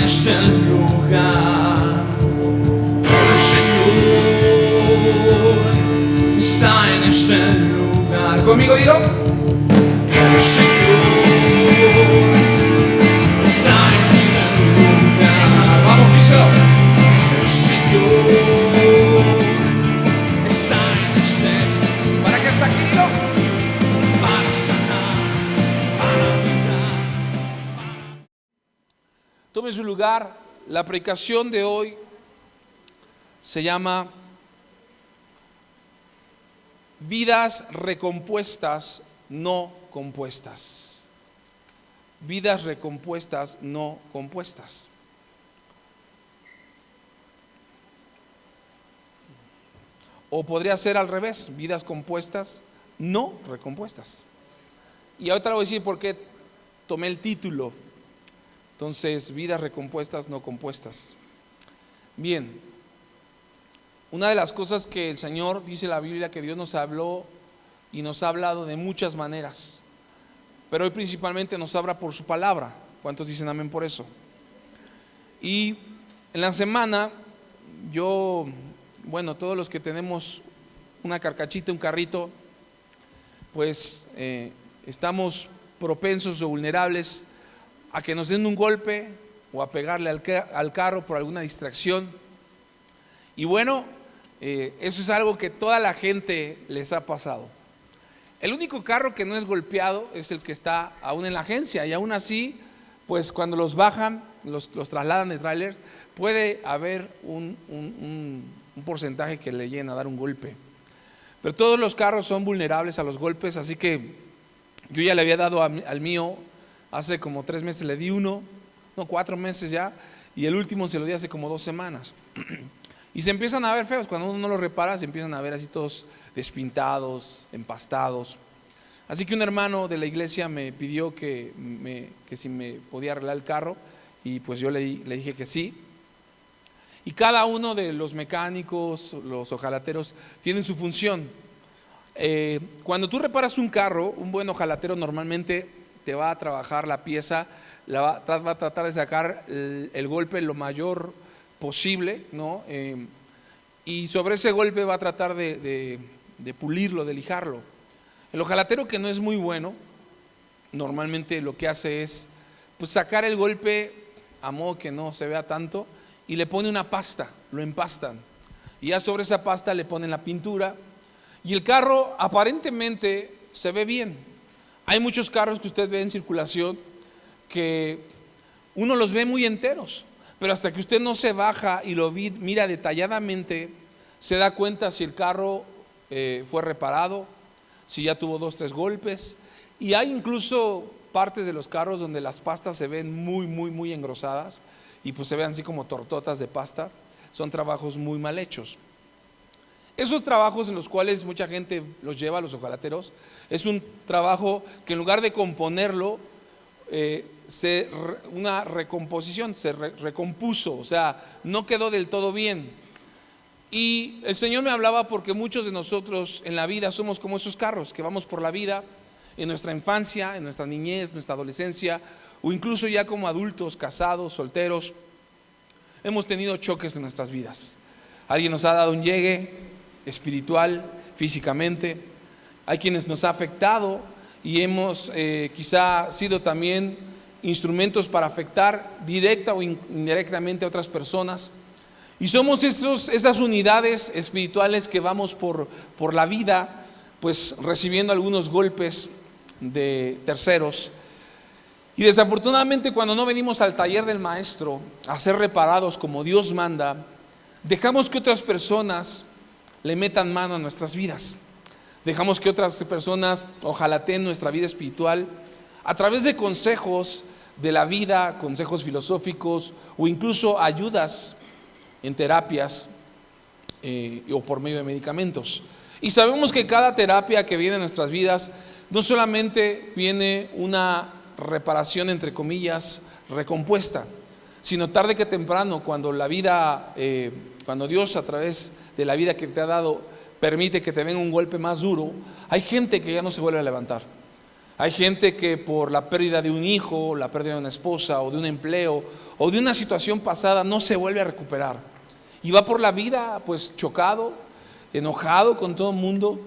en este lugar. El Señor está en este lugar. Conmigo digo, el Señor está en este lugar. Vamos, díselo. El Señor está en este lugar. ¿Para qué está aquí, digo? Para sanar, para curar. Tome su lugar. La predicación de hoy se llama Vidas recompuestas, no compuestas. Vidas recompuestas, no compuestas. O podría ser al revés, vidas compuestas, no recompuestas. Y ahorita le voy a decir por qué tomé el título. Entonces, vidas recompuestas, no compuestas. Bien, una de las cosas que el Señor, dice la Biblia, que Dios nos habló y nos ha hablado de muchas maneras, pero hoy principalmente nos habla por su palabra. ¿Cuántos dicen amén por eso? Y en la semana, todos los que tenemos una carcachita, un carrito, pues estamos propensos o vulnerables a que nos den un golpe o a pegarle al carro por alguna distracción. Y bueno, eso es algo que toda la gente les ha pasado. El único carro que no es golpeado es el que está aún en la agencia, y aún así, pues cuando los bajan, los trasladan de trailers, puede haber un porcentaje que le lleguen a dar un golpe. Pero todos los carros son vulnerables a los golpes, así que yo ya le había dado al mío, hace como 3 meses le di 4 meses ya, y el último se lo di hace como 2 semanas. Y se empiezan a ver feos, cuando uno no los repara, se empiezan a ver así todos despintados, empastados. Así que un hermano de la iglesia me pidió que si me podía arreglar el carro, y pues yo le dije que sí. Y cada uno de los mecánicos, los ojalateros, tienen su función. Cuando tú reparas un carro, un buen ojalatero normalmente te va a trabajar la pieza, va a tratar de sacar el golpe lo mayor posible, ¿no? Y sobre ese golpe va a tratar de pulirlo, de lijarlo. El ojalatero que no es muy bueno, normalmente lo que hace es pues sacar el golpe a modo que no se vea tanto, y le pone una pasta, lo empastan, y ya sobre esa pasta le ponen la pintura, y el carro aparentemente se ve bien. Hay muchos carros que usted ve en circulación que uno los ve muy enteros, pero hasta que usted no se baja y lo mira detalladamente, se da cuenta si el carro fue reparado, si ya tuvo 2, 3 golpes. Y hay incluso partes de los carros donde las pastas se ven muy, muy, muy engrosadas, y pues se ven así como tortotas de pasta. Son trabajos muy mal hechos. Esos trabajos en los cuales mucha gente los lleva a los ojalateros, es un trabajo que en lugar de componerlo, una recomposición, se recompuso, o sea, no quedó del todo bien. Y el Señor me hablaba porque muchos de nosotros en la vida somos como esos carros que vamos por la vida, en nuestra infancia, en nuestra niñez, nuestra adolescencia, o incluso ya como adultos, casados, solteros, hemos tenido choques en nuestras vidas. Alguien nos ha dado un llegue espiritual, físicamente. Hay quienes nos ha afectado y hemos quizá sido también instrumentos para afectar directa o indirectamente a otras personas. Y somos esas unidades espirituales que vamos por la vida, pues recibiendo algunos golpes de terceros. Y desafortunadamente, cuando no venimos al taller del maestro a ser reparados como Dios manda, dejamos que otras personas le metan mano a nuestras vidas. Dejamos que otras personas ojalateen nuestra vida espiritual a través de consejos de la vida, consejos filosóficos, o incluso ayudas en terapias o por medio de medicamentos. Y sabemos que cada terapia que viene a nuestras vidas no solamente viene una reparación, entre comillas, recompuesta, sino tarde que temprano, cuando la vida, cuando Dios a través de la vida que te ha dado permite que te venga un golpe más duro, hay gente que ya no se vuelve a levantar. Hay gente que por la pérdida de un hijo, la pérdida de una esposa o de un empleo o de una situación pasada no se vuelve a recuperar. Y va por la vida pues chocado, enojado con todo el mundo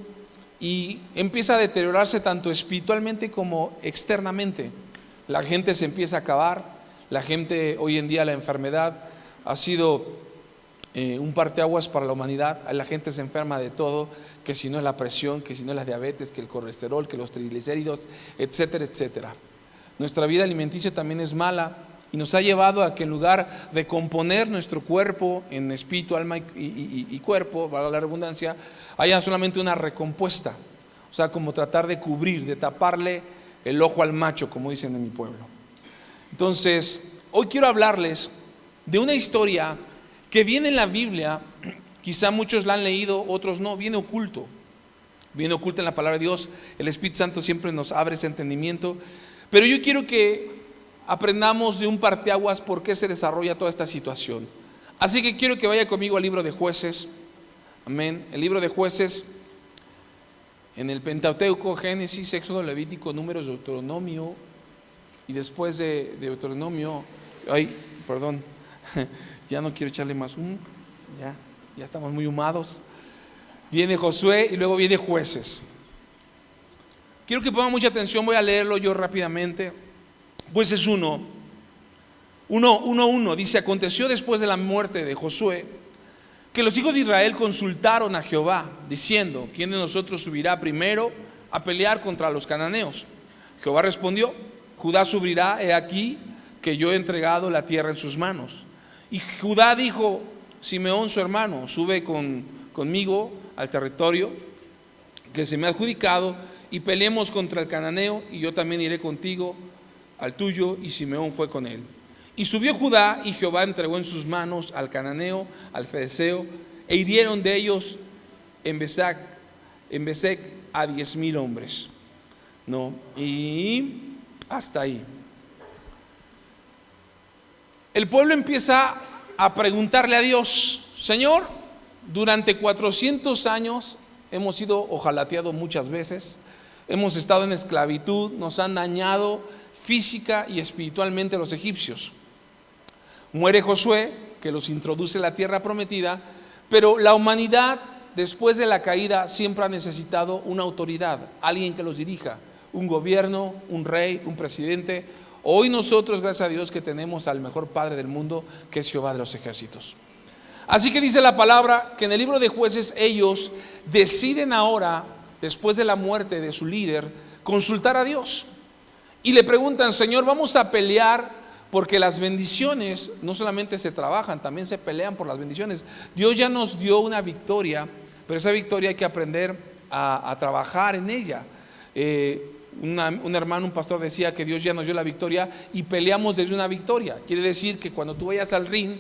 y empieza a deteriorarse tanto espiritualmente como externamente. La gente se empieza a acabar, la gente hoy en día la enfermedad ha sido un parteaguas para la humanidad. La gente se enferma de todo, que si no es la presión, que si no es la diabetes, que el colesterol, que los triglicéridos, etcétera, etcétera. Nuestra vida alimenticia también es mala y nos ha llevado a que en lugar de componer nuestro cuerpo en espíritu, alma y cuerpo, valga la redundancia, haya solamente una recompuesta. O sea, como tratar de cubrir, de taparle el ojo al macho, como dicen en mi pueblo. Entonces, hoy quiero hablarles de una historia que viene en la Biblia. Quizá muchos la han leído, otros no. Viene oculta en la palabra de Dios. El Espíritu Santo siempre nos abre ese entendimiento. Pero yo quiero que aprendamos de un parteaguas por qué se desarrolla toda esta situación. Así que quiero que vaya conmigo al libro de Jueces. Amén. El libro de Jueces, en el Pentateuco, Génesis, Éxodo, Levítico, Números, Deuteronomio. Y después de Deuteronomio, ya no quiero echarle más ya estamos muy humados. Viene Josué y luego viene Jueces. Quiero que pongan mucha atención, voy a leerlo yo rápidamente. Jueces 1:1 dice: aconteció después de la muerte de Josué que los hijos de Israel consultaron a Jehová, diciendo: ¿quién de nosotros subirá primero a pelear contra los cananeos? Jehová respondió: Judá subirá, he aquí que yo he entregado la tierra en sus manos. Y Judá dijo: Simeón su hermano, sube conmigo al territorio que se me ha adjudicado y peleemos contra el cananeo, y yo también iré contigo al tuyo. Y Simeón fue con él. Y subió Judá, y Jehová entregó en sus manos al cananeo, al fereceo, e hirieron de ellos en Besec a 10,000 hombres. Y hasta ahí. El pueblo empieza a preguntarle a Dios: Señor, durante 400 años hemos sido ojalateados muchas veces, hemos estado en esclavitud, nos han dañado física y espiritualmente los egipcios. Muere Josué, que los introduce en la tierra prometida, pero la humanidad después de la caída siempre ha necesitado una autoridad, alguien que los dirija, un gobierno, un rey, un presidente. Hoy nosotros, gracias a Dios, que tenemos al mejor Padre del mundo, que es Jehová de los ejércitos. Así que dice la palabra que en el libro de Jueces ellos deciden ahora, después de la muerte de su líder, consultar a Dios. Y le preguntan: Señor, vamos a pelear, porque las bendiciones no solamente se trabajan, también se pelean por las bendiciones. Dios ya nos dio una victoria, pero esa victoria hay que aprender a trabajar en ella. Un hermano, un pastor, decía que Dios ya nos dio la victoria y peleamos desde una victoria. Quiere decir que cuando tú vayas al ring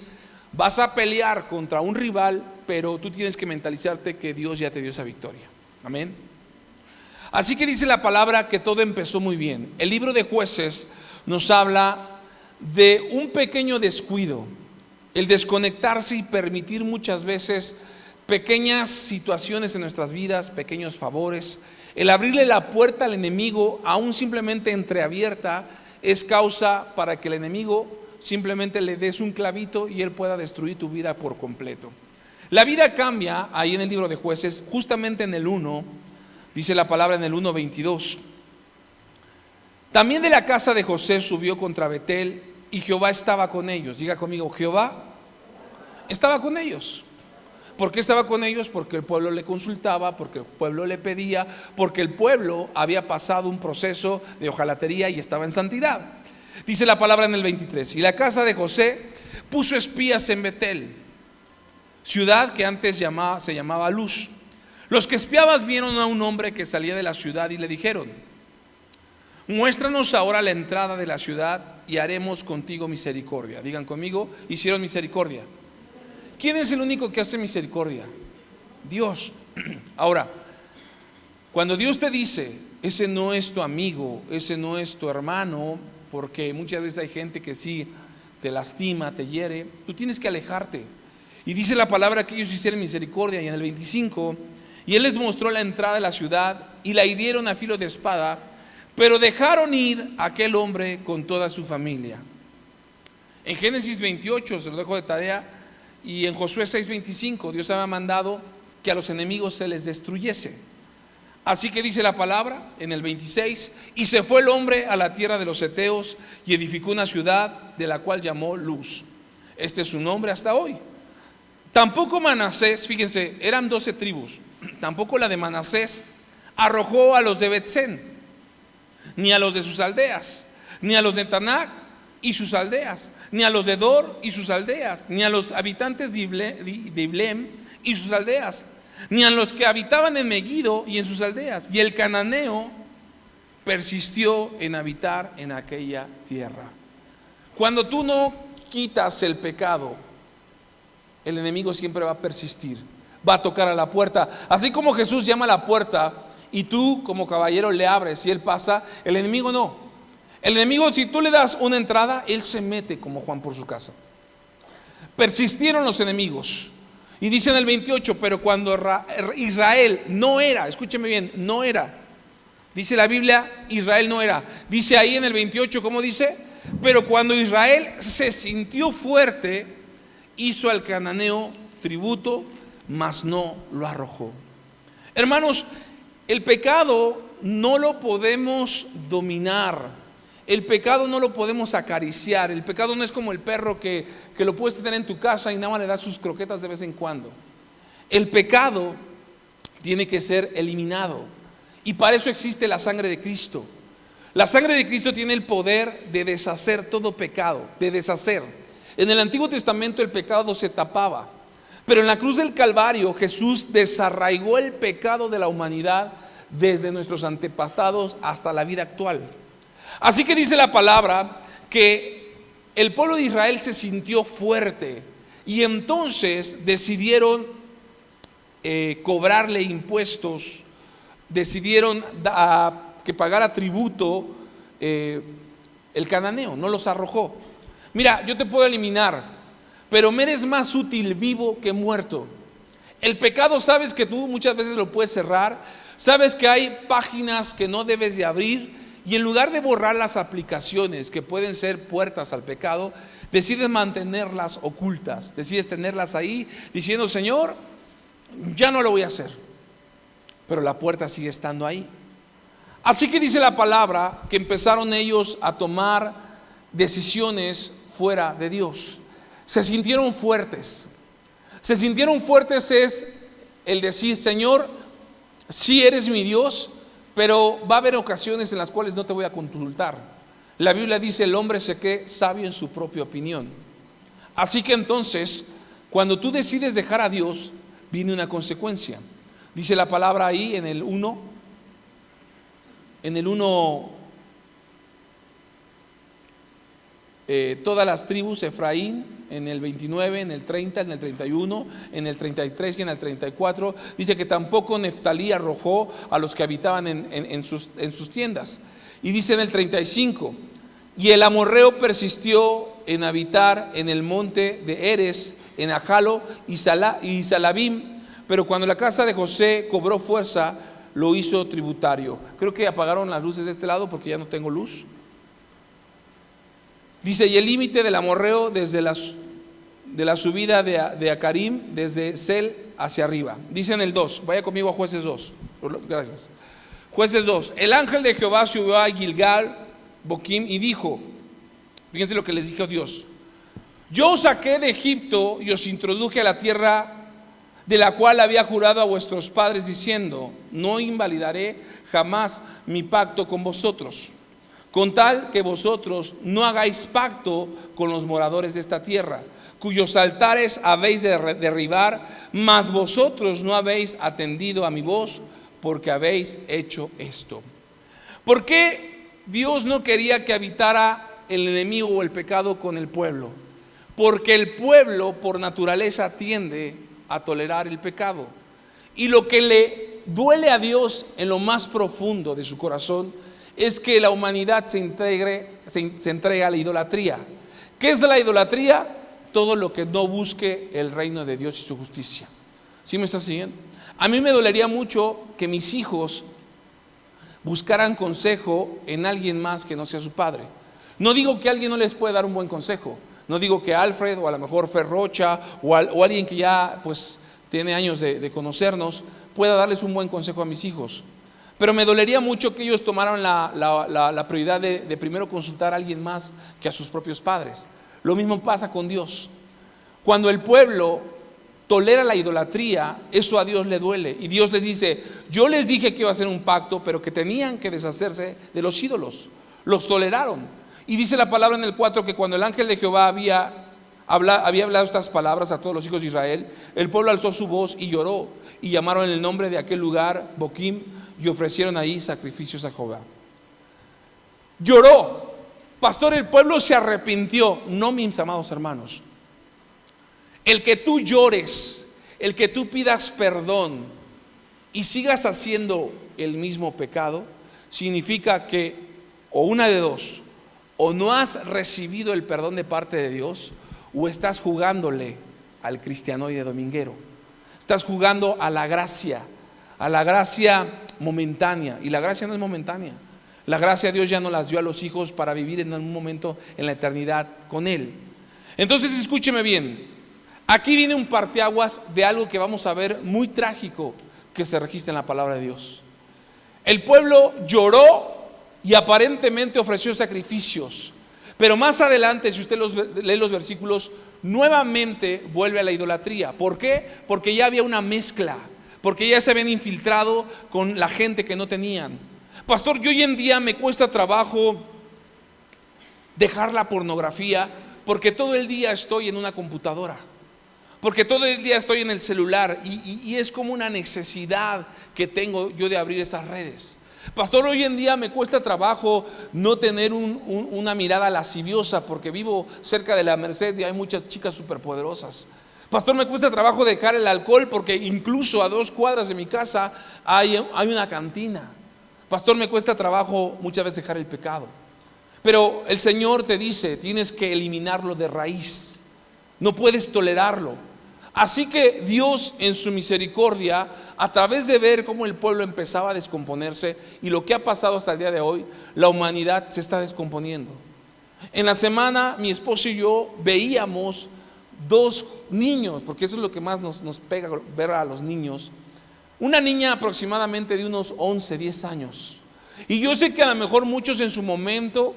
vas a pelear contra un rival, pero tú tienes que mentalizarte que Dios ya te dio esa victoria. Amén. Así que dice la palabra que todo empezó muy bien. El libro de Jueces nos habla de un pequeño descuido, el desconectarse y permitir muchas veces pequeñas situaciones en nuestras vidas, pequeños favores. El abrirle la puerta al enemigo, aún simplemente entreabierta, es causa para que el enemigo simplemente le des un clavito y él pueda destruir tu vida por completo. La vida cambia ahí en el libro de Jueces, justamente en el 1, dice la palabra en el 1:22. También de la casa de José subió contra Betel, y Jehová estaba con ellos. Diga conmigo: Jehová estaba con ellos. ¿Por qué estaba con ellos? Porque el pueblo le consultaba, porque el pueblo le pedía, porque el pueblo había pasado un proceso de ojalatería y estaba en santidad. Dice la palabra en el 23: y la casa de José puso espías en Betel, ciudad que antes se llamaba Luz. Los que espiaban vieron a un hombre que salía de la ciudad y le dijeron: muéstranos ahora la entrada de la ciudad y haremos contigo misericordia. Digan conmigo: hicieron misericordia. ¿Quién es el único que hace misericordia? Dios. Ahora, cuando Dios te dice: ese no es tu amigo, ese no es tu hermano, porque muchas veces hay gente que sí te lastima, te hiere, tú tienes que alejarte. Y dice la palabra que ellos hicieron misericordia. Y en el 25: y él les mostró la entrada de la ciudad y la hirieron a filo de espada, pero dejaron ir a aquel hombre con toda su familia. En Génesis 28, se lo dejo de tarea, y en Josué 6:25, Dios había mandado que a los enemigos se les destruyese. Así que dice la palabra en el 26: y se fue el hombre a la tierra de los heteos y edificó una ciudad de la cual llamó Luz. Este es su nombre hasta hoy. Tampoco Manasés, fíjense, eran 12 tribus, tampoco la de Manasés arrojó a los de Bet-Sen, ni a los de sus aldeas, ni a los de Tanac y sus aldeas, ni a los de Dor y sus aldeas, ni a los habitantes de Iblem y sus aldeas, ni a los que habitaban en Megiddo y en sus aldeas. Y el cananeo persistió en habitar en aquella tierra. Cuando tú no quitas el pecado, el enemigo siempre va a persistir, va a tocar a la puerta. Así como Jesús llama a la puerta y tú como caballero le abres y él pasa, el enemigo no. El enemigo, si tú le das una entrada, él se mete como Juan por su casa. Persistieron los enemigos. Y dice en el 28, pero cuando Israel no era, escúcheme bien, no era, dice la Biblia, Israel no era. Dice ahí en el 28, ¿cómo dice? Pero cuando Israel se sintió fuerte, hizo al cananeo tributo, mas no lo arrojó. Hermanos, el pecado no lo podemos dominar. El pecado no lo podemos acariciar. El pecado no es como el perro que lo puedes tener en tu casa y nada más le das sus croquetas de vez en cuando. El pecado tiene que ser eliminado. Y para eso existe la sangre de Cristo. La sangre de Cristo tiene el poder de deshacer todo pecado, de deshacer. En el Antiguo Testamento el pecado se tapaba, pero en la cruz del Calvario Jesús desarraigó el pecado de la humanidad desde nuestros antepasados hasta la vida actual. Así que dice la palabra que el pueblo de Israel se sintió fuerte y entonces decidieron cobrarle impuestos, decidieron que pagara tributo el cananeo, no los arrojó. Mira, yo te puedo eliminar, pero me eres más útil vivo que muerto. El pecado, sabes que tú muchas veces lo puedes cerrar, sabes que hay páginas que no debes de abrir. Y en lugar de borrar las aplicaciones que pueden ser puertas al pecado, decides mantenerlas ocultas, decides tenerlas ahí diciendo: Señor, ya no lo voy a hacer, pero la puerta sigue estando ahí. Así que dice la palabra que empezaron ellos a tomar decisiones fuera de Dios. Se sintieron fuertes. Se sintieron fuertes es el decir: Señor, sí eres mi Dios, pero va a haber ocasiones en las cuales no te voy a consultar. La Biblia dice: el hombre se cree sabio en su propia opinión. Así que entonces, cuando tú decides dejar a Dios, viene una consecuencia. Dice la palabra ahí en el 1, todas las tribus, Efraín, en el 29, en el 30, en el 31, en el 33 y en el 34, dice que tampoco Neftalí arrojó a los que habitaban en sus tiendas. Y dice en el 35, y el amorreo persistió en habitar en el monte de Eres, en Ajalo y Salabim, pero cuando la casa de José cobró fuerza, lo hizo tributario. Creo que apagaron las luces de este lado porque ya no tengo luz. Dice: y el límite del amorreo desde de la subida de Acarim, desde Sel hacia arriba. Dice en el 2, vaya conmigo a Jueces 2. Gracias. Jueces 2. El ángel de Jehová subió a Gilgal, Boquim, y dijo, fíjense lo que les dijo Dios: yo os saqué de Egipto y os introduje a la tierra de la cual había jurado a vuestros padres, diciendo: no invalidaré jamás mi pacto con vosotros, con tal que vosotros no hagáis pacto con los moradores de esta tierra, cuyos altares habéis de derribar, mas vosotros no habéis atendido a mi voz, porque habéis hecho esto. ¿Por qué Dios no quería que habitara el enemigo o el pecado con el pueblo? Porque el pueblo por naturaleza tiende a tolerar el pecado. Y lo que le duele a Dios en lo más profundo de su corazón es que la humanidad se entrega a la idolatría. ¿Qué es la idolatría? Todo lo que no busque el reino de Dios y su justicia. ¿Sí me está siguiendo? A mí me dolería mucho que mis hijos buscaran consejo en alguien más que no sea su padre. No digo que alguien no les pueda dar un buen consejo. No digo que Alfred o a lo mejor Ferrocha o alguien que ya pues tiene años de conocernos pueda darles un buen consejo a mis hijos. Pero me dolería mucho que ellos tomaran la prioridad de primero consultar a alguien más que a sus propios padres. Lo mismo pasa con Dios. Cuando el pueblo tolera la idolatría, eso a Dios le duele. Y Dios les dice: yo les dije que iba a hacer un pacto, pero que tenían que deshacerse de los ídolos. Los toleraron. Y dice la palabra en el 4 que cuando el ángel de Jehová había hablado estas palabras a todos los hijos de Israel, el pueblo alzó su voz y lloró, y llamaron el nombre de aquel lugar Boquim, y ofrecieron ahí sacrificios a Jehová. Lloró. Pastor, el pueblo se arrepintió. No, mis amados hermanos. El que tú llores, el que tú pidas perdón y sigas haciendo el mismo pecado, significa que o una de dos: o no has recibido el perdón de parte de Dios, o estás jugándole al cristianoide dominguero. Estás jugando a la gracia momentánea, y la gracia no es momentánea. La gracia Dios ya no las dio a los hijos para vivir en algún momento en la eternidad con Él. Entonces escúcheme bien, aquí viene un parteaguas de algo que vamos a ver muy trágico que se registra en la palabra de Dios. El pueblo lloró y aparentemente ofreció sacrificios, pero más adelante, si usted lee los versículos, nuevamente vuelve a la idolatría. ¿Por qué? Porque ya había una mezcla, porque ya se habían infiltrado con la gente que no tenían. Pastor, yo hoy en día me cuesta trabajo dejar la pornografía, porque todo el día estoy en una computadora, porque todo el día estoy en el celular, y es como una necesidad que tengo yo de abrir esas redes. Pastor, hoy en día me cuesta trabajo no tener una mirada lasciviosa, porque vivo cerca de la Merced y hay muchas chicas superpoderosas. Pastor, me cuesta trabajo dejar el alcohol, porque incluso a 2 cuadras de mi casa hay una cantina. Pastor, me cuesta trabajo muchas veces dejar el pecado. Pero el Señor te dice: tienes que eliminarlo de raíz, no puedes tolerarlo. Así que Dios, en su misericordia, a través de ver cómo el pueblo empezaba a descomponerse, y lo que ha pasado hasta el día de hoy, la humanidad se está descomponiendo. En la semana mi esposo y yo veíamos 2 niños, porque eso es lo que más nos pega, ver a los niños. Una niña aproximadamente de unos 11, 10 años. Y yo sé que a lo mejor muchos en su momento,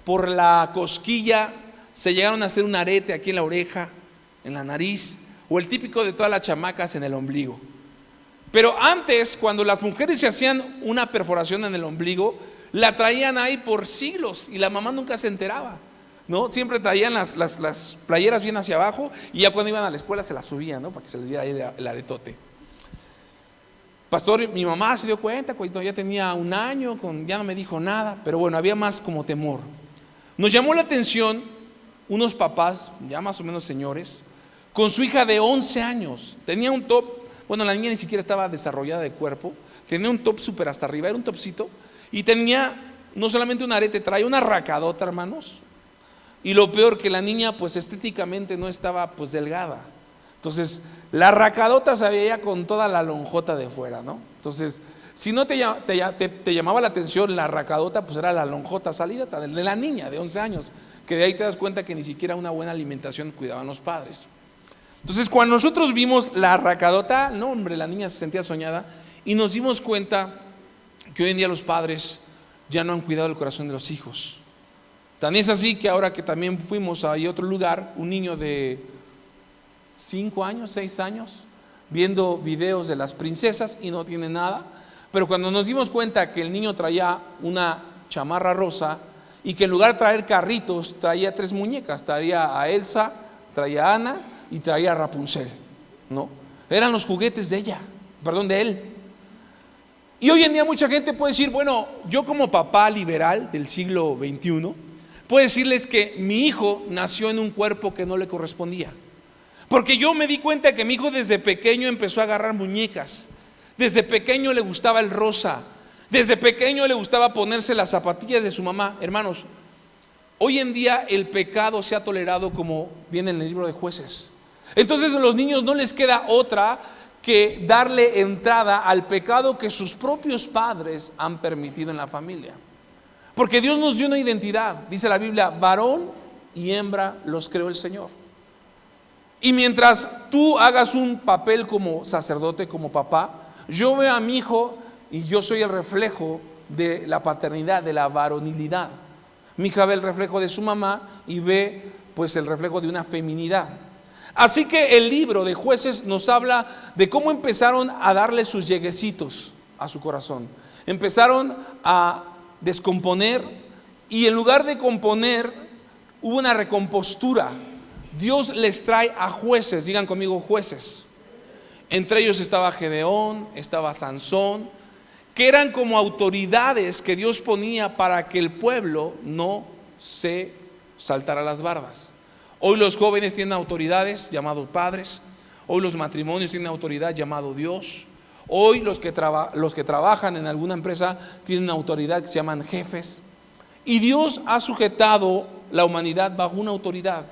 por la cosquilla, se llegaron a hacer un arete aquí en la oreja, en la nariz, o el típico de todas las chamacas en el ombligo. Pero antes, cuando las mujeres se hacían una perforación en el ombligo, la traían ahí por siglos y la mamá nunca se enteraba, ¿no? Siempre traían las playeras bien hacia abajo, y ya cuando iban a la escuela se las subían, ¿no? Para que se les viera ahí el aretote. Pastor, mi mamá se dio cuenta cuando ya tenía 1 año, ya no me dijo nada, pero bueno, había más como temor. Nos llamó la atención unos papás, ya más o menos señores, con su hija de 11 años. Tenía un top, bueno, la niña ni siquiera estaba desarrollada de cuerpo, tenía un top súper hasta arriba, era un topcito, y tenía no solamente un arete, traía una racadota, hermanos. Y lo peor, que la niña pues estéticamente no estaba pues delgada. Entonces la racadota se veía con toda la lonjota de fuera, ¿no? Entonces, si no te llamaba la atención la racadota, pues era la lonjota salida de la niña de 11 años, que de ahí te das cuenta que ni siquiera una buena alimentación cuidaban los padres. Entonces, cuando nosotros vimos la racadota, no hombre, la niña se sentía soñada, y nos dimos cuenta que hoy en día los padres ya no han cuidado el corazón de los hijos. Tan es así que ahora que también fuimos a otro lugar, un niño de 5 años, 6 años, viendo videos de las princesas y no tiene nada. Pero cuando nos dimos cuenta que el niño traía una chamarra rosa, y que en lugar de traer carritos, traía 3 muñecas, traía a Elsa, traía a Ana y traía a Rapunzel, ¿no? Eran los juguetes de él. Y hoy en día mucha gente puede decir: bueno, yo como papá liberal del siglo XXI, puedo decirles que mi hijo nació en un cuerpo que no le correspondía. Porque yo me di cuenta que mi hijo desde pequeño empezó a agarrar muñecas. Desde pequeño le gustaba el rosa. Desde pequeño le gustaba ponerse las zapatillas de su mamá. Hermanos, hoy en día el pecado se ha tolerado, como viene en el libro de Jueces. Entonces a los niños no les queda otra que darle entrada al pecado que sus propios padres han permitido en la familia. Porque Dios nos dio una identidad, dice la Biblia, varón y hembra los creó el Señor. Y mientras tú hagas un papel como sacerdote, como papá, yo veo a mi hijo y yo soy el reflejo de la paternidad, de la varonilidad. Mi hija ve el reflejo de su mamá y ve pues el reflejo de una feminidad. Así que el libro de Jueces nos habla de cómo empezaron a darle sus lleguecitos a su corazón. Empezaron a descomponer y en lugar de componer hubo una recompostura. Dios les trae a jueces, digan conmigo jueces. Entre ellos estaba Gedeón, estaba Sansón, que eran como autoridades que Dios ponía para que el pueblo no se saltara las barbas. Hoy los jóvenes tienen autoridades llamados padres, hoy los matrimonios tienen autoridad llamado Dios, hoy los que trabajan en alguna empresa tienen autoridad que se llaman jefes, y Dios ha sujetado la humanidad bajo una autoridad.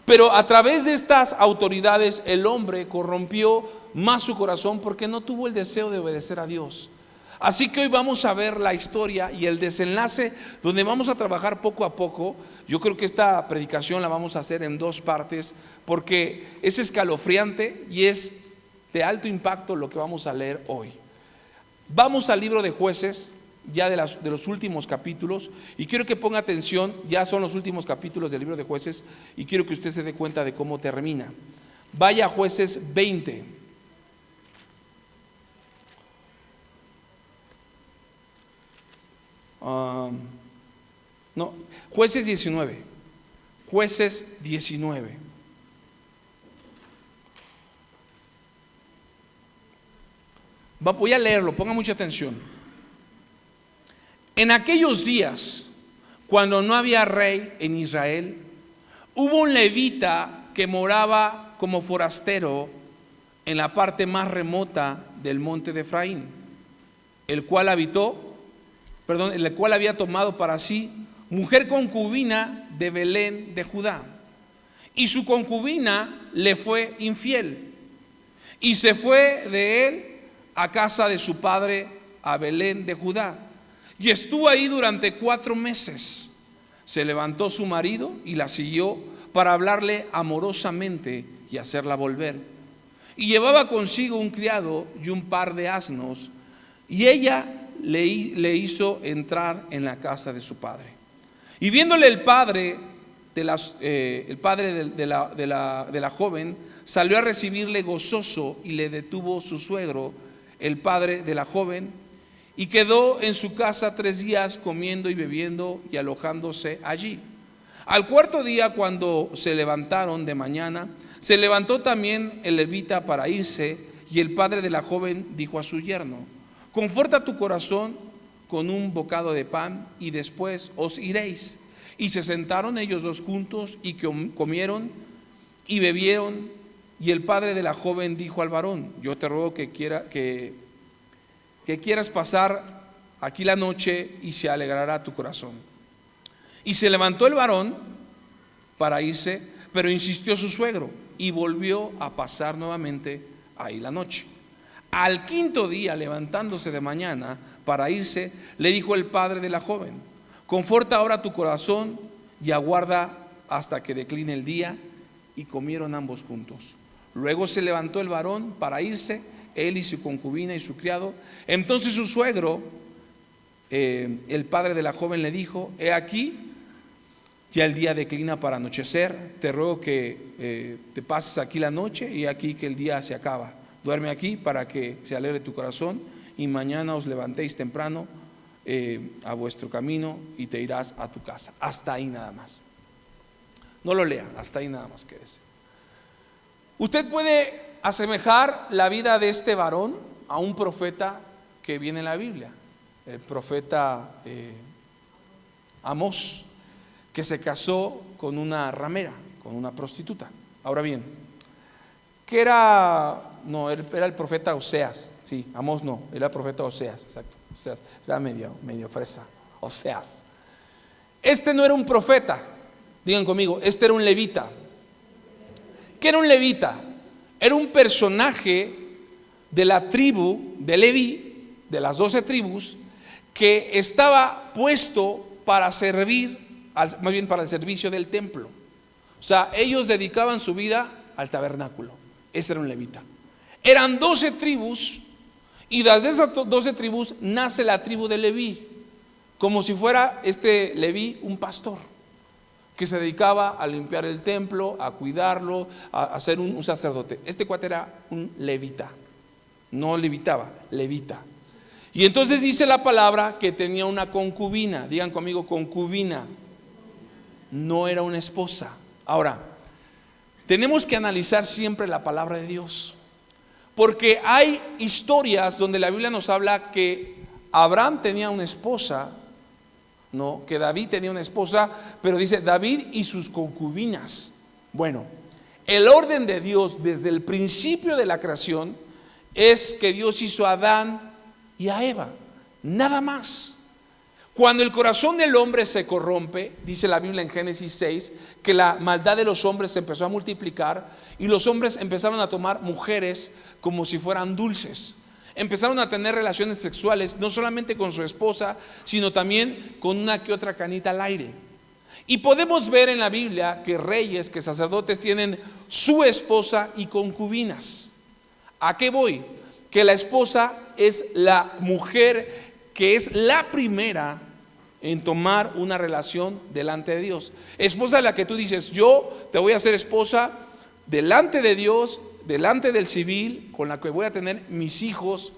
Pero a través de estas autoridades el hombre corrompió más su corazón porque no tuvo el deseo de obedecer a Dios. Así que hoy vamos a ver la historia y el desenlace donde vamos a trabajar poco a poco. Yo creo que esta predicación la vamos a hacer en dos partes porque es escalofriante y es de alto impacto lo que vamos a leer hoy. Vamos al libro de Jueces, ya de los últimos capítulos, y quiero que ponga atención. Ya son los últimos capítulos del libro de Jueces y quiero que usted se dé cuenta de cómo termina. Vaya a Jueces 20. Jueces 19. Jueces 19. Voy a leerlo, ponga mucha atención. En aquellos días, cuando no había rey en Israel, hubo un levita que moraba como forastero en la parte más remota del monte de Efraín, el cual había tomado para sí mujer concubina de Belén de Judá. Y su concubina le fue infiel y se fue de él a casa de su padre a Belén de Judá. Y estuvo ahí durante 4 meses. Se levantó su marido y la siguió para hablarle amorosamente y hacerla volver. Y llevaba consigo un criado y un par de asnos, y ella le hizo entrar en la casa de su padre. Y viéndole el padre de la joven, salió a recibirle gozoso, y le detuvo su suegro, el padre de la joven, y quedó en su casa 3 días comiendo y bebiendo y alojándose allí. Al 4.º día, cuando se levantaron de mañana, se levantó también el levita para irse, y el padre de la joven dijo a su yerno: conforta tu corazón con un bocado de pan y después os iréis. Y se sentaron ellos dos juntos y comieron y bebieron. Y el padre de la joven dijo al varón: yo te ruego que quieras pasar aquí la noche y se alegrará tu corazón. Y se levantó el varón para irse, pero insistió su suegro y volvió a pasar nuevamente ahí la noche. Al 5.º día, levantándose de mañana para irse, le dijo el padre de la joven: conforta ahora tu corazón y aguarda hasta que decline el día. Y comieron ambos juntos. Luego se levantó el varón para irse, él y su concubina y su criado. Entonces su suegro, el padre de la joven, le dijo: he aquí, ya el día declina para anochecer, te ruego que te pases aquí la noche, y aquí que el día se acaba. Duerme aquí para que se alegre tu corazón, y mañana os levantéis temprano a vuestro camino y te irás a tu casa. Hasta ahí nada más. No lo lea, hasta ahí nada más quédese. Usted puede asemejar la vida de este varón a un profeta que viene en la Biblia, el profeta Amós, que se casó con una ramera, con una prostituta. Ahora bien, ¿qué era? No, era el profeta Oseas. Sí, Amós no, era el profeta Oseas, exacto. Oseas, era medio fresa, Oseas. Este no era un profeta, digan conmigo, este era un levita. ¿Qué era un levita? Era un personaje de la tribu de Leví, de las 12 tribus, que estaba puesto para servir, más bien para el servicio del templo. O sea, ellos dedicaban su vida al tabernáculo. Ese era un levita. Eran 12 tribus, y desde esas 12 tribus nace la tribu de Leví, como si fuera este Leví un pastor que se dedicaba a limpiar el templo, a cuidarlo, a ser un sacerdote. Este cuate era un levita, no levitaba, levita. Y entonces dice la palabra que tenía una concubina. Digan conmigo, concubina. No era una esposa. Ahora, tenemos que analizar siempre la palabra de Dios, porque hay historias donde la Biblia nos habla que Abraham tenía una esposa, no, que David tenía una esposa, pero dice David y sus concubinas. Bueno, el orden de Dios desde el principio de la creación es que Dios hizo a Adán y a Eva, nada más. Cuando el corazón del hombre se corrompe, dice la Biblia en Génesis 6, que la maldad de los hombres se empezó a multiplicar y los hombres empezaron a tomar mujeres como si fueran dulces. Empezaron a tener relaciones sexuales, no solamente con su esposa, sino también con una que otra canita al aire. Y podemos ver en la Biblia que reyes, que sacerdotes tienen su esposa y concubinas. ¿A qué voy? Que la esposa es la mujer que es la primera en tomar una relación delante de Dios. Esposa a la que tú dices, yo te voy a hacer esposa delante de Dios, delante del civil, con la que voy a tener mis hijos.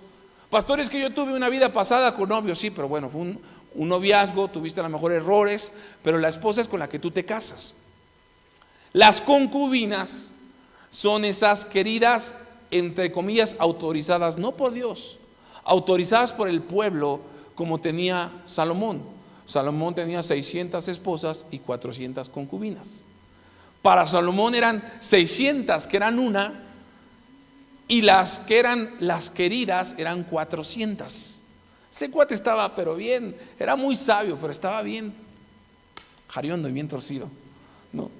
Pastor, es que yo tuve una vida pasada con novios, sí, pero bueno, fue un noviazgo, tuviste a lo mejor errores, pero la esposa es con la que tú te casas. Las concubinas son esas queridas, entre comillas, autorizadas, no por Dios, autorizadas por el pueblo, como tenía Salomón. Salomón tenía 600 esposas y 400 concubinas. Para Salomón eran 600, que eran una, y las que eran las queridas eran 400. Ese cuate estaba pero bien, era muy sabio, pero estaba bien jariondo y bien torcido, ¿no?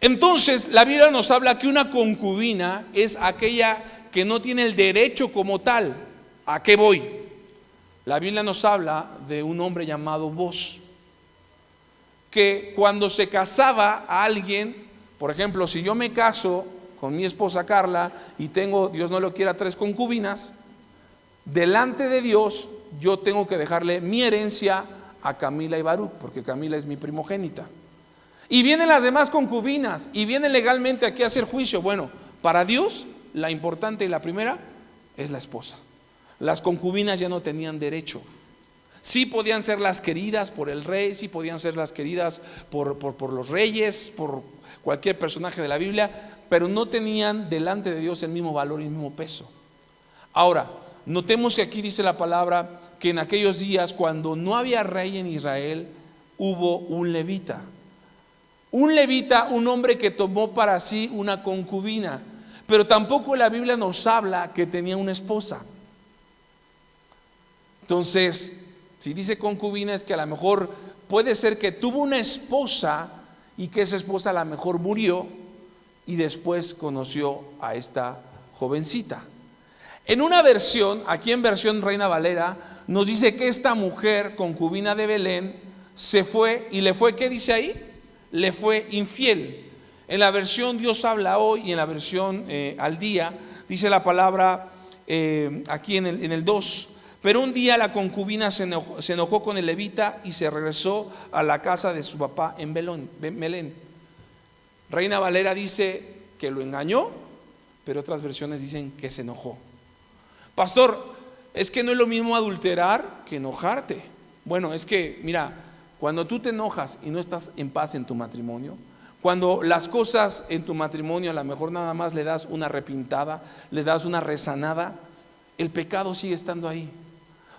Entonces la Biblia nos habla que una concubina es aquella que no tiene el derecho como tal. ¿A qué voy? La Biblia nos habla de un hombre llamado Booz, que cuando se casaba a alguien, por ejemplo, si yo me caso con mi esposa Carla y tengo, Dios no lo quiera, 3 concubinas, delante de Dios yo tengo que dejarle mi herencia a Camila y Baruch, porque Camila es mi primogénita. Y vienen las demás concubinas y vienen legalmente aquí a hacer juicio. Bueno, para Dios la importante y la primera es la esposa. Las concubinas ya no tenían derecho. Sí podían ser las queridas por el rey, sí podían ser las queridas por los reyes, por cualquier personaje de la Biblia, pero no tenían delante de Dios el mismo valor y el mismo peso. Ahora, notemos que aquí dice la palabra que en aquellos días, cuando no había rey en Israel, hubo un levita. Un levita, un hombre que tomó para sí una concubina, pero tampoco la Biblia nos habla que tenía una esposa. Entonces, si dice concubina, es que a lo mejor puede ser que tuvo una esposa y que esa esposa a lo mejor murió y después conoció a esta jovencita. En una versión, aquí en versión Reina Valera, nos dice que esta mujer concubina de Belén se fue y le fue, ¿qué dice ahí? Le fue infiel. En la versión Dios habla hoy y en la versión al día, dice la palabra aquí en el 2. Pero un día la concubina se enojó con el levita y se regresó a la casa de su papá en Belén. Reina Valera dice que lo engañó, pero otras versiones dicen que se enojó. Pastor, es que no es lo mismo adulterar que enojarte. Bueno, es que mira, cuando tú te enojas y no estás en paz en tu matrimonio, cuando las cosas en tu matrimonio a lo mejor nada más le das una repintada, le das una rezanada, el pecado sigue estando ahí.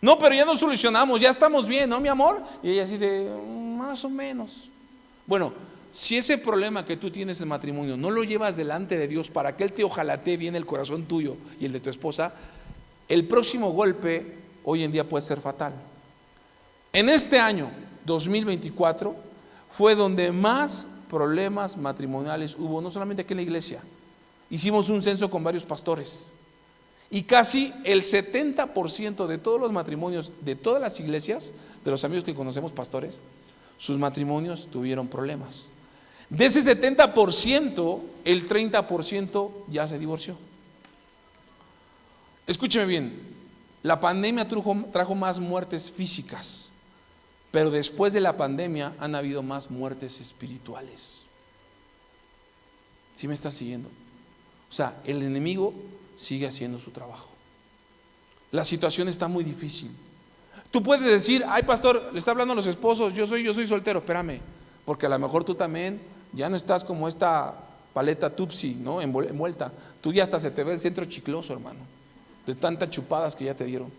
No, pero ya nos solucionamos, ya estamos bien, ¿no, mi amor? Y ella así de, más o menos. Bueno, si ese problema que tú tienes en matrimonio no lo llevas delante de Dios para que Él te ojalatee bien el corazón tuyo y el de tu esposa, el próximo golpe hoy en día puede ser fatal. En este año 2024 fue donde más problemas matrimoniales hubo, no solamente aquí en la iglesia. Hicimos un censo con varios pastores Y casi el 70% de todos los matrimonios de todas las iglesias, de los amigos que conocemos pastores, sus matrimonios tuvieron problemas. De ese 70%, el 30% ya se divorció. Escúcheme bien, la pandemia trajo más muertes físicas, pero después de la pandemia han habido más muertes espirituales. ¿Sí me está siguiendo? O sea, el enemigo sigue haciendo su trabajo. La situación está muy difícil. Tú puedes decir, ay pastor, le está hablando a los esposos, yo soy soltero. Espérame, porque a lo mejor tú también ya no estás como esta paleta Tupsi, ¿no? Envuelta. Tú ya hasta se te ve el centro chicloso, hermano, de tantas chupadas que ya te dieron.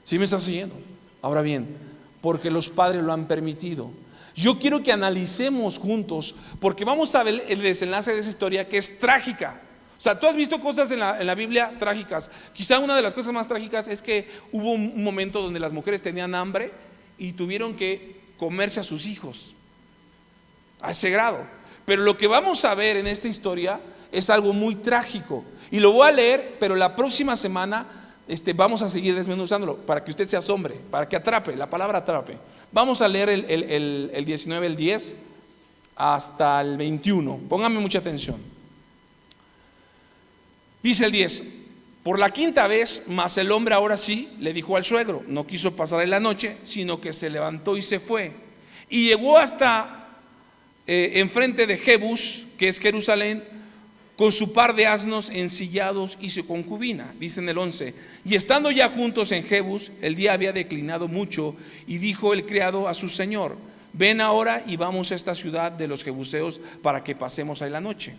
¿Sí me estás siguiendo? Ahora bien, porque los padres lo han permitido. Yo quiero que analicemos juntos, porque vamos a ver el desenlace de esa historia que es trágica. O sea, tú has visto cosas en la Biblia trágicas. Quizá una de las cosas más trágicas es que hubo un momento donde las mujeres tenían hambre y tuvieron que comerse a sus hijos, a ese grado. Pero lo que vamos a ver en esta historia es algo muy trágico. Y lo voy a leer, pero la próxima semana vamos a seguir desmenuzándolo para que usted se asombre, para que atrape, la palabra atrape. Vamos a leer el 19, el 10 hasta el 21. Póngame mucha atención. Dice el 10: por la quinta vez, mas el hombre ahora sí le dijo al suegro, no quiso pasar la noche, sino que se levantó y se fue. Y llegó hasta enfrente de Jebús, que es Jerusalén, con su par de asnos ensillados y su concubina. Dice en el 11: y estando ya juntos en Jebús, el día había declinado mucho, y dijo el criado a su señor: ven ahora y vamos a esta ciudad de los jebuseos para que pasemos ahí la noche.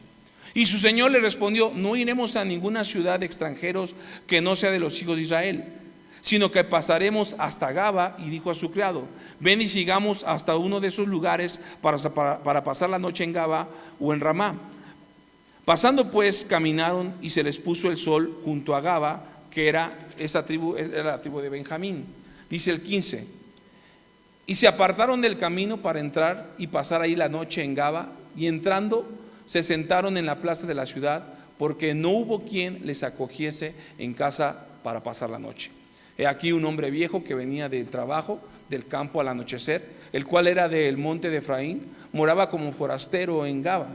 Y su señor le respondió: no iremos a ninguna ciudad de extranjeros que no sea de los hijos de Israel, sino que pasaremos hasta Gaba. Y dijo a su criado: ven y sigamos hasta uno de esos lugares para pasar la noche en Gaba o en Ramá. Pasando pues, caminaron, y se les puso el sol junto a Gaba, que era la tribu de Benjamín. Dice el 15: y se apartaron del camino para entrar y pasar ahí la noche en Gaba, y entrando se sentaron en la plaza de la ciudad, porque no hubo quien les acogiese en casa para pasar la noche. He aquí un hombre viejo que venía del trabajo del campo al anochecer, el cual era del monte de Efraín, moraba como forastero en Gaba.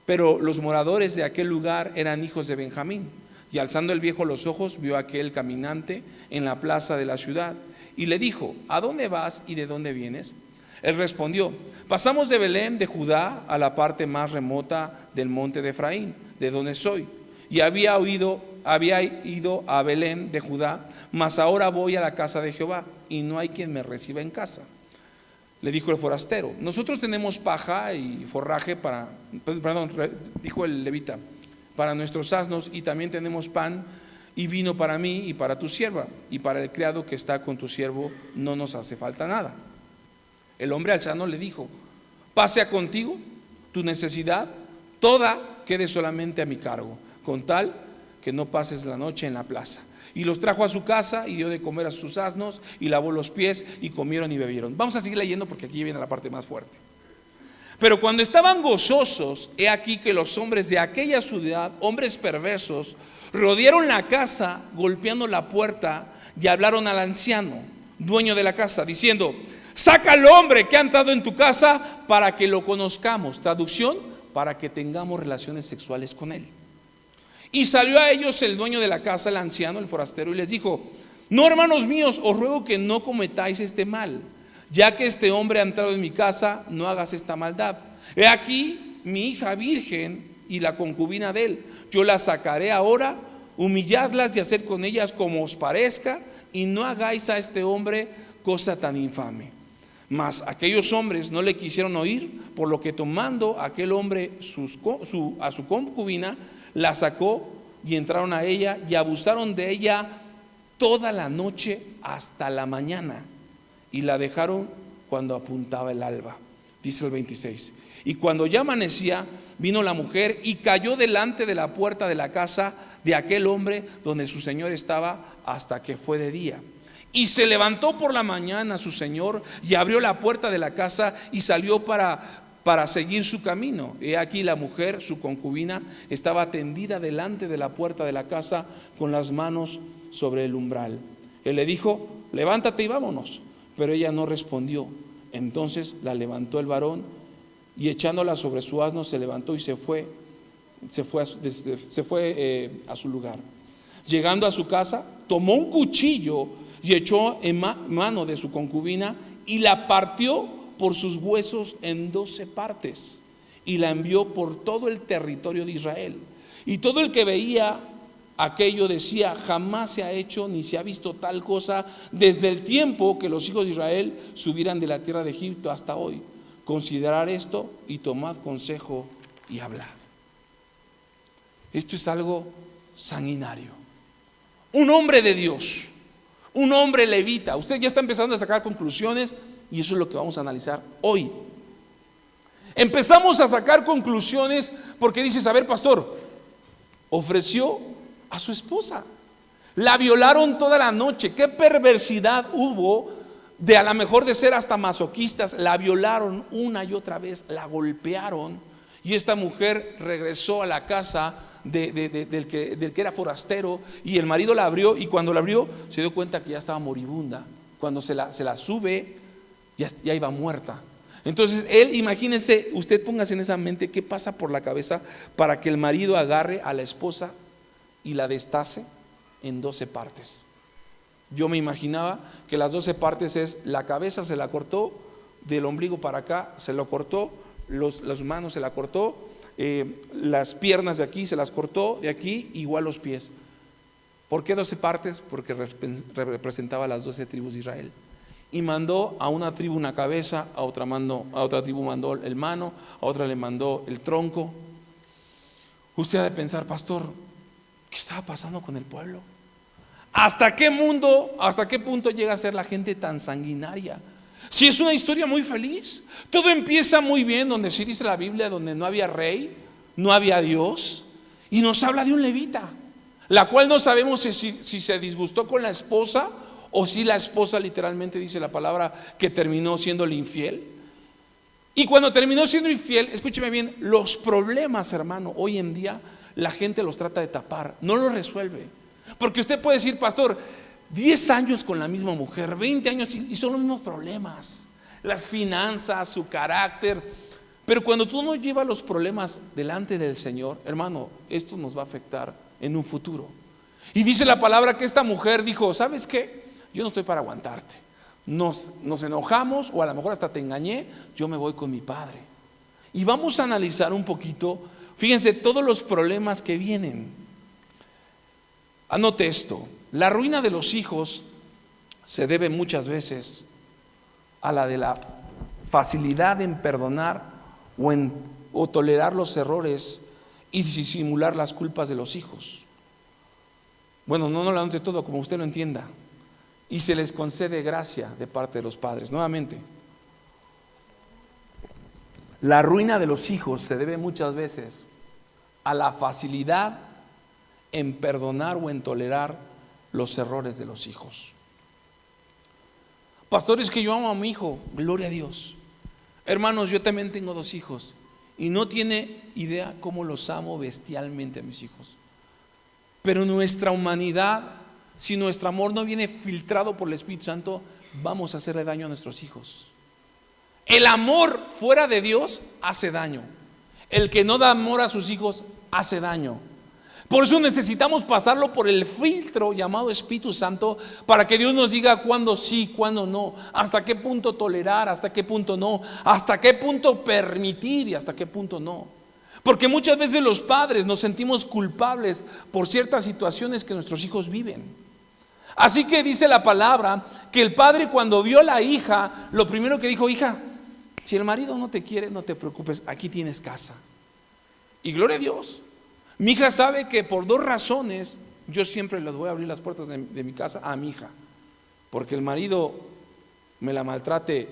Pero los moradores de aquel lugar eran hijos de Benjamín. Y alzando el viejo los ojos, vio a aquel caminante en la plaza de la ciudad, y le dijo: ¿a dónde vas y de dónde vienes? Él respondió: pasamos de Belén de Judá a la parte más remota del monte de Efraín, de donde soy. Y había ido a Belén de Judá, mas ahora voy a la casa de Jehová, y no hay quien me reciba en casa. Le dijo el forastero: nosotros tenemos paja y forraje dijo el levita, para nuestros asnos, y también tenemos pan y vino para mí y para tu sierva, y para el criado que está con tu siervo no nos hace falta nada. El hombre alzano le dijo: pase contigo tu necesidad, toda quede solamente a mi cargo, con tal que no pases la noche en la plaza. Y los trajo a su casa y dio de comer a sus asnos y lavó los pies, y comieron y bebieron. Vamos a seguir leyendo porque aquí viene la parte más fuerte. Pero cuando estaban gozosos, he aquí que los hombres de aquella ciudad, hombres perversos, rodearon la casa golpeando la puerta, y hablaron al anciano, dueño de la casa, diciendo: saca al hombre que ha entrado en tu casa para que lo conozcamos. Traducción: para que tengamos relaciones sexuales con él. Y salió a ellos el dueño de la casa, el anciano, el forastero, y les dijo: no, hermanos míos, os ruego que no cometáis este mal. Ya que este hombre ha entrado en mi casa, no hagas esta maldad. He aquí mi hija virgen y la concubina de él. Yo las sacaré ahora, humilladlas y haced con ellas como os parezca, y no hagáis a este hombre cosa tan infame. Mas aquellos hombres no le quisieron oír, por lo que tomando aquel hombre a su concubina, la sacó, y entraron a ella y abusaron de ella toda la noche hasta la mañana, y la dejaron cuando apuntaba el alba. Dice el 26: y cuando ya amanecía, vino la mujer y cayó delante de la puerta de la casa de aquel hombre donde su señor estaba, hasta que fue de día. Y se levantó por la mañana su señor, y abrió la puerta de la casa, y salió para para seguir su camino. He aquí la mujer, su concubina, estaba tendida delante de la puerta de la casa con las manos sobre el umbral. Él le dijo: levántate y vámonos. Pero ella no respondió. Entonces la levantó el varón y echándola sobre su asno se levantó y se fue a su lugar. Llegando a su casa, tomó un cuchillo y echó en mano de su concubina y la partió por sus huesos en 12 partes y la envió por todo el territorio de Israel. Y todo el que veía aquello decía: jamás se ha hecho ni se ha visto tal cosa desde el tiempo que los hijos de Israel subieran de la tierra de Egipto hasta hoy. Considerad esto y tomad consejo y hablad. Esto es algo sanguinario. Un hombre de Dios, un hombre levita. Usted ya está empezando a sacar conclusiones y eso es lo que vamos a analizar hoy. Empezamos a sacar conclusiones porque dices: a ver, pastor, ofreció a su esposa, la violaron toda la noche. ¿Qué perversidad hubo de a lo mejor de ser hasta masoquistas? La violaron una y otra vez, la golpearon y esta mujer regresó a la casa del que era forastero y el marido la abrió y cuando la abrió se dio cuenta que ya estaba moribunda. Cuando se la sube ya iba muerta. Entonces él, imagínese, usted póngase en esa mente qué pasa por la cabeza para que el marido agarre a la esposa y la destace en 12 partes. Yo me imaginaba que las 12 partes es: la cabeza se la cortó, del ombligo para acá se lo cortó, las manos se la cortó, las piernas de aquí se las cortó, de aquí igual los pies. ¿Por qué 12 partes? Porque representaba las 12 tribus de Israel. Y mandó a una tribu una cabeza, a otra tribu mandó el mano, a otra le mandó el tronco. Usted ha de pensar: pastor, ¿qué estaba pasando con el pueblo? ¿Hasta qué punto llega a ser la gente tan sanguinaria? Si es una historia muy feliz, todo empieza muy bien, donde sí dice la Biblia, donde no había rey, no había Dios, y nos habla de un levita, la cual no sabemos si se disgustó con la esposa o si la esposa, literalmente dice la palabra, que terminó siendo el infiel. Y cuando terminó siendo infiel, escúcheme bien, los problemas, hermano, hoy en día la gente los trata de tapar, no los resuelve. Porque usted puede decir: pastor, 10 años con la misma mujer, 20 años y son los mismos problemas, las finanzas, su carácter. Pero cuando tú no llevas los problemas delante del Señor, hermano, esto nos va a afectar en un futuro. Y dice la palabra que esta mujer dijo: ¿sabes qué? Yo no estoy para aguantarte. Nos enojamos o a lo mejor hasta te engañé, yo me voy con mi padre. Y vamos a analizar un poquito, fíjense, todos los problemas que vienen. Anote esto: la ruina de los hijos se debe muchas veces a la de la facilidad en perdonar o tolerar los errores y disimular las culpas de los hijos. Bueno, no lo anote todo, como usted lo entienda. Y se les concede gracia de parte de los padres. Nuevamente, la ruina de los hijos se debe muchas veces a la facilidad en perdonar o en tolerar los errores de los hijos. Pastor, es que yo amo a mi hijo. Gloria a Dios. Hermanos, yo también tengo 2 hijos y no tiene idea cómo los amo bestialmente a mis hijos. Pero nuestra humanidad, si nuestro amor no viene filtrado por el Espíritu Santo, vamos a hacerle daño a nuestros hijos. El amor fuera de Dios hace daño. El que no da amor a sus hijos hace daño. Por eso necesitamos pasarlo por el filtro llamado Espíritu Santo, para que Dios nos diga cuándo sí, cuándo no, hasta qué punto tolerar, hasta qué punto no, hasta qué punto permitir y hasta qué punto no. Porque muchas veces los padres nos sentimos culpables por ciertas situaciones que nuestros hijos viven. Así que dice la palabra que el padre, cuando vio a la hija, lo primero que dijo: hija, si el marido no te quiere, no te preocupes, aquí tienes casa. Y gloria a Dios, mi hija sabe que por 2 razones yo siempre les voy a abrir las puertas de mi casa a mi hija: porque el marido me la maltrate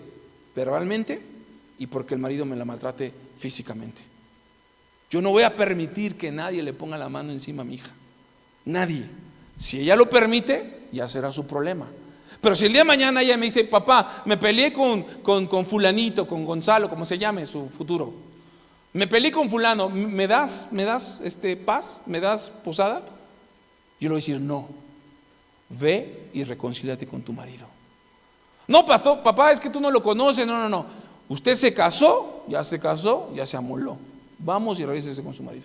verbalmente y porque el marido me la maltrate físicamente. Yo no voy a permitir que nadie le ponga la mano encima a mi hija. Nadie. Si ella lo permite, ya será su problema. Pero si el día de mañana ella me dice, papá, me peleé con fulanito, con Gonzalo, como se llame su futuro, me peleé con fulano, ¿me das paz? ¿Me das posada? Yo le voy a decir, no, ve y reconcíliate con tu marido. No, pastor, papá, es que tú no lo conoces. No. Usted se casó, ya se amoló. Vamos y regrésese con su marido.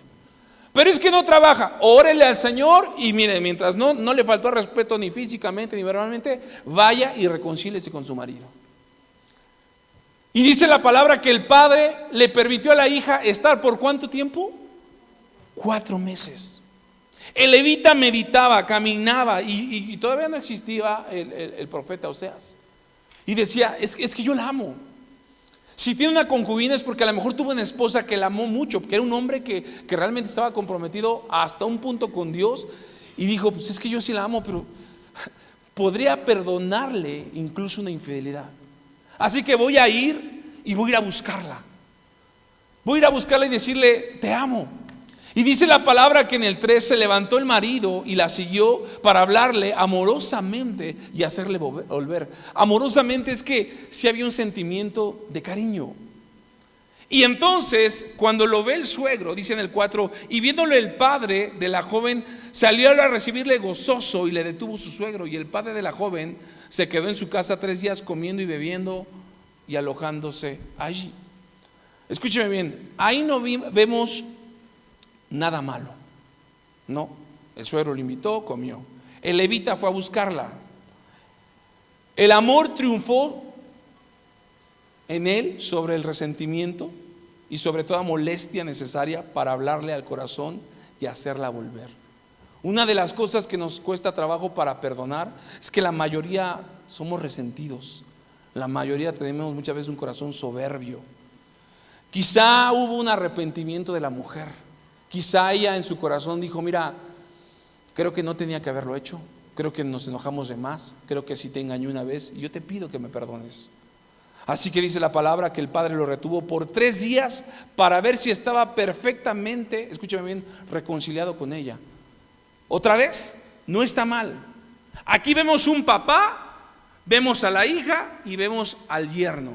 Pero es que no trabaja. Órele al Señor y mire, mientras no le faltó respeto ni físicamente ni verbalmente, vaya y reconcíliese con su marido. Y dice la palabra que el padre le permitió a la hija estar ¿por cuánto tiempo? 4 meses. El levita meditaba, caminaba y todavía no existía el profeta Oseas. Y decía, es que yo la amo. Si tiene una concubina es porque a lo mejor tuvo una esposa que la amó mucho, que era un hombre que realmente estaba comprometido hasta un punto con Dios. Y dijo, pues es que yo sí la amo, pero podría perdonarle incluso una infidelidad. Así que voy a ir y voy a ir a buscarla. Voy a ir a buscarla y decirle, te amo. Y dice la palabra que en el 3 se levantó el marido y la siguió para hablarle amorosamente y hacerle volver. Amorosamente es que sí había un sentimiento de cariño. Y entonces cuando lo ve el suegro, dice en el 4, y viéndole el padre de la joven, salió a recibirle gozoso y le detuvo su suegro. Y el padre de la joven se quedó en su casa 3 días comiendo y bebiendo y alojándose allí. Escúcheme bien, ahí no vemos nada malo. No, el suegro lo invitó, comió. El levita fue a buscarla. El amor triunfó en él sobre el resentimiento y sobre toda molestia necesaria para hablarle al corazón y hacerla volver. Una de las cosas que nos cuesta trabajo para perdonar es que la mayoría somos resentidos. La mayoría tenemos muchas veces un corazón soberbio. Quizá hubo un arrepentimiento de la mujer. Quizá ella en su corazón dijo, mira, creo que no tenía que haberlo hecho, creo que nos enojamos de más, creo que sí te engañé una vez y yo te pido que me perdones. Así que dice la palabra que el padre lo retuvo por 3 días para ver si estaba perfectamente, escúchame bien, reconciliado con ella. Otra vez, no está mal. Aquí vemos un papá, vemos a la hija y vemos al yerno.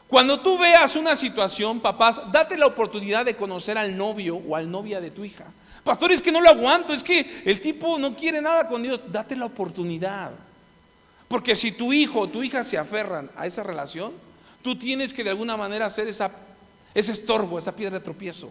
Cuando tú veas una situación, papás, date la oportunidad de conocer al novio o al novia de tu hija. Pastor, es que no lo aguanto, es que el tipo no quiere nada con Dios. Date la oportunidad. Porque si tu hijo o tu hija se aferran a esa relación, tú tienes que de alguna manera hacer ese estorbo, esa piedra de tropiezo.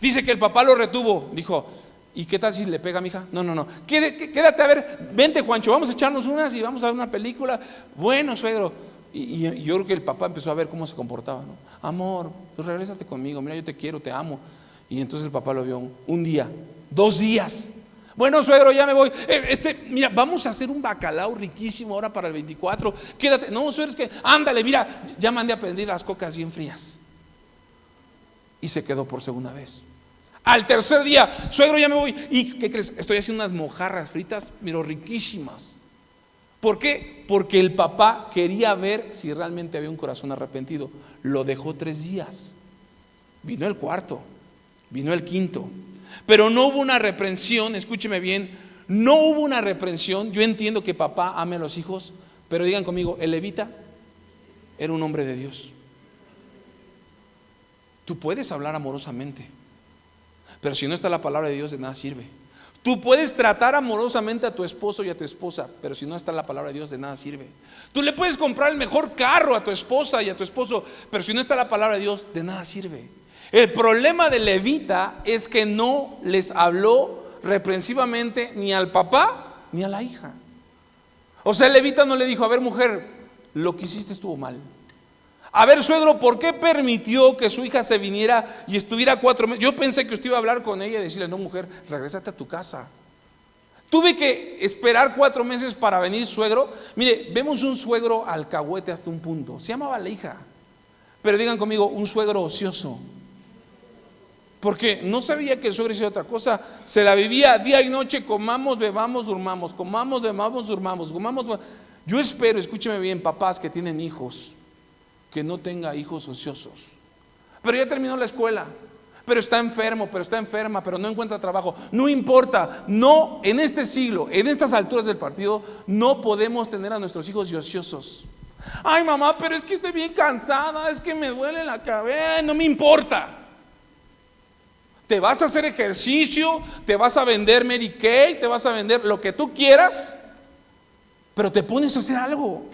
Dice que el papá lo retuvo, dijo, ¿y qué tal si le pega a mi hija? No, quédate a ver, vente Juancho, vamos a echarnos unas y vamos a ver una película. Bueno, suegro. Y yo creo que el papá empezó a ver cómo se comportaba, ¿no? Amor, pues regrésate conmigo, mira, yo te quiero, te amo. Y entonces el papá lo vio un día, 2 días. Bueno, suegro, ya me voy. Mira, vamos a hacer un bacalao riquísimo ahora para el 24. Quédate. No, suegro, es que ándale, mira, ya mandé a pedir las cocas bien frías. Y se quedó por segunda vez. Al tercer día, suegro, ya me voy. ¿Y qué crees? Estoy haciendo unas mojarras fritas, pero riquísimas. ¿Por qué? Porque el papá quería ver si realmente había un corazón arrepentido. Lo dejó 3 días. Vino el 4, vino el 5. Pero no hubo una reprensión, escúcheme bien, no hubo una reprensión. Yo entiendo que papá ame a los hijos, pero digan conmigo, el levita era un hombre de Dios. Tú puedes hablar amorosamente, pero si no está la palabra de Dios, de nada sirve. Tú puedes tratar amorosamente a tu esposo y a tu esposa, pero si no está la palabra de Dios, de nada sirve. Tú le puedes comprar el mejor carro a tu esposa y a tu esposo, pero si no está la palabra de Dios, de nada sirve. El problema de levita es que no les habló reprensivamente ni al papá ni a la hija. O sea, el levita no le dijo, a ver mujer, lo que hiciste estuvo mal. A ver suegro, ¿por qué permitió que su hija se viniera y estuviera 4 meses? Yo pensé que usted iba a hablar con ella y decirle, no mujer, regrésate a tu casa. Tuve que esperar 4 meses para venir suegro. Mire, vemos un suegro alcahuete hasta un punto. Se llamaba la hija. Pero digan conmigo, un suegro ocioso. Porque no sabía que el suegro hacía otra cosa. Se la vivía día y noche, comamos, bebamos, durmamos. Comamos, bebamos, durmamos. Yo espero, escúcheme bien, papás que tienen hijos, que no tenga hijos ociosos. Pero ya terminó la escuela, pero está enfermo, pero está enferma, pero no encuentra trabajo. No importa, no, en este siglo, en estas alturas del partido, no podemos tener a nuestros hijos de ociosos. Ay, mamá, pero es que estoy bien cansada, es que me duele la cabeza, no me importa. Te vas a hacer ejercicio, te vas a vender Mary Kay, te vas a vender lo que tú quieras, pero te pones a hacer algo.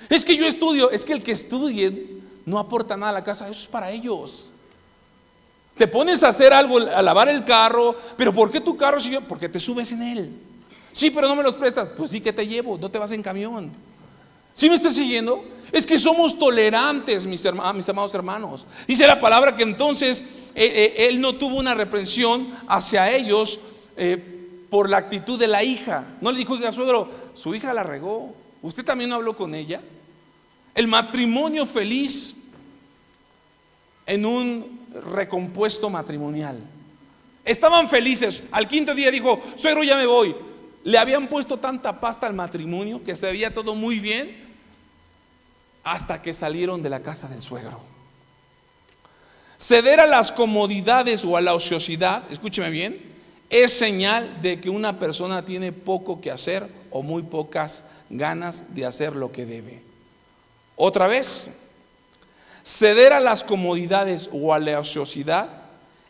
Es que yo estudio, es que el que estudie no aporta nada a la casa, eso es para ellos. Te pones a hacer algo, a lavar el carro, pero ¿por qué tu carro siguió? Porque te subes en él. Sí, pero no me los prestas. Pues sí que te llevo, no te vas en camión. ¿Sí me estás siguiendo? Es que somos tolerantes, mis amados hermanos. Dice la palabra que entonces él no tuvo una reprensión hacia ellos por la actitud de la hija. No le dijo, oiga, suegro, su hija la regó, ¿usted también no habló con ella? El matrimonio feliz en un recompuesto matrimonial. Estaban felices. Al quinto día dijo, suegro, ya me voy. Le habían puesto tanta pasta al matrimonio que se veía todo muy bien hasta que salieron de la casa del suegro. Ceder a las comodidades o a la ociosidad, escúcheme bien, es señal de que una persona tiene poco que hacer o muy pocas ganas de hacer lo que debe. Otra vez, ceder a las comodidades o a la ociosidad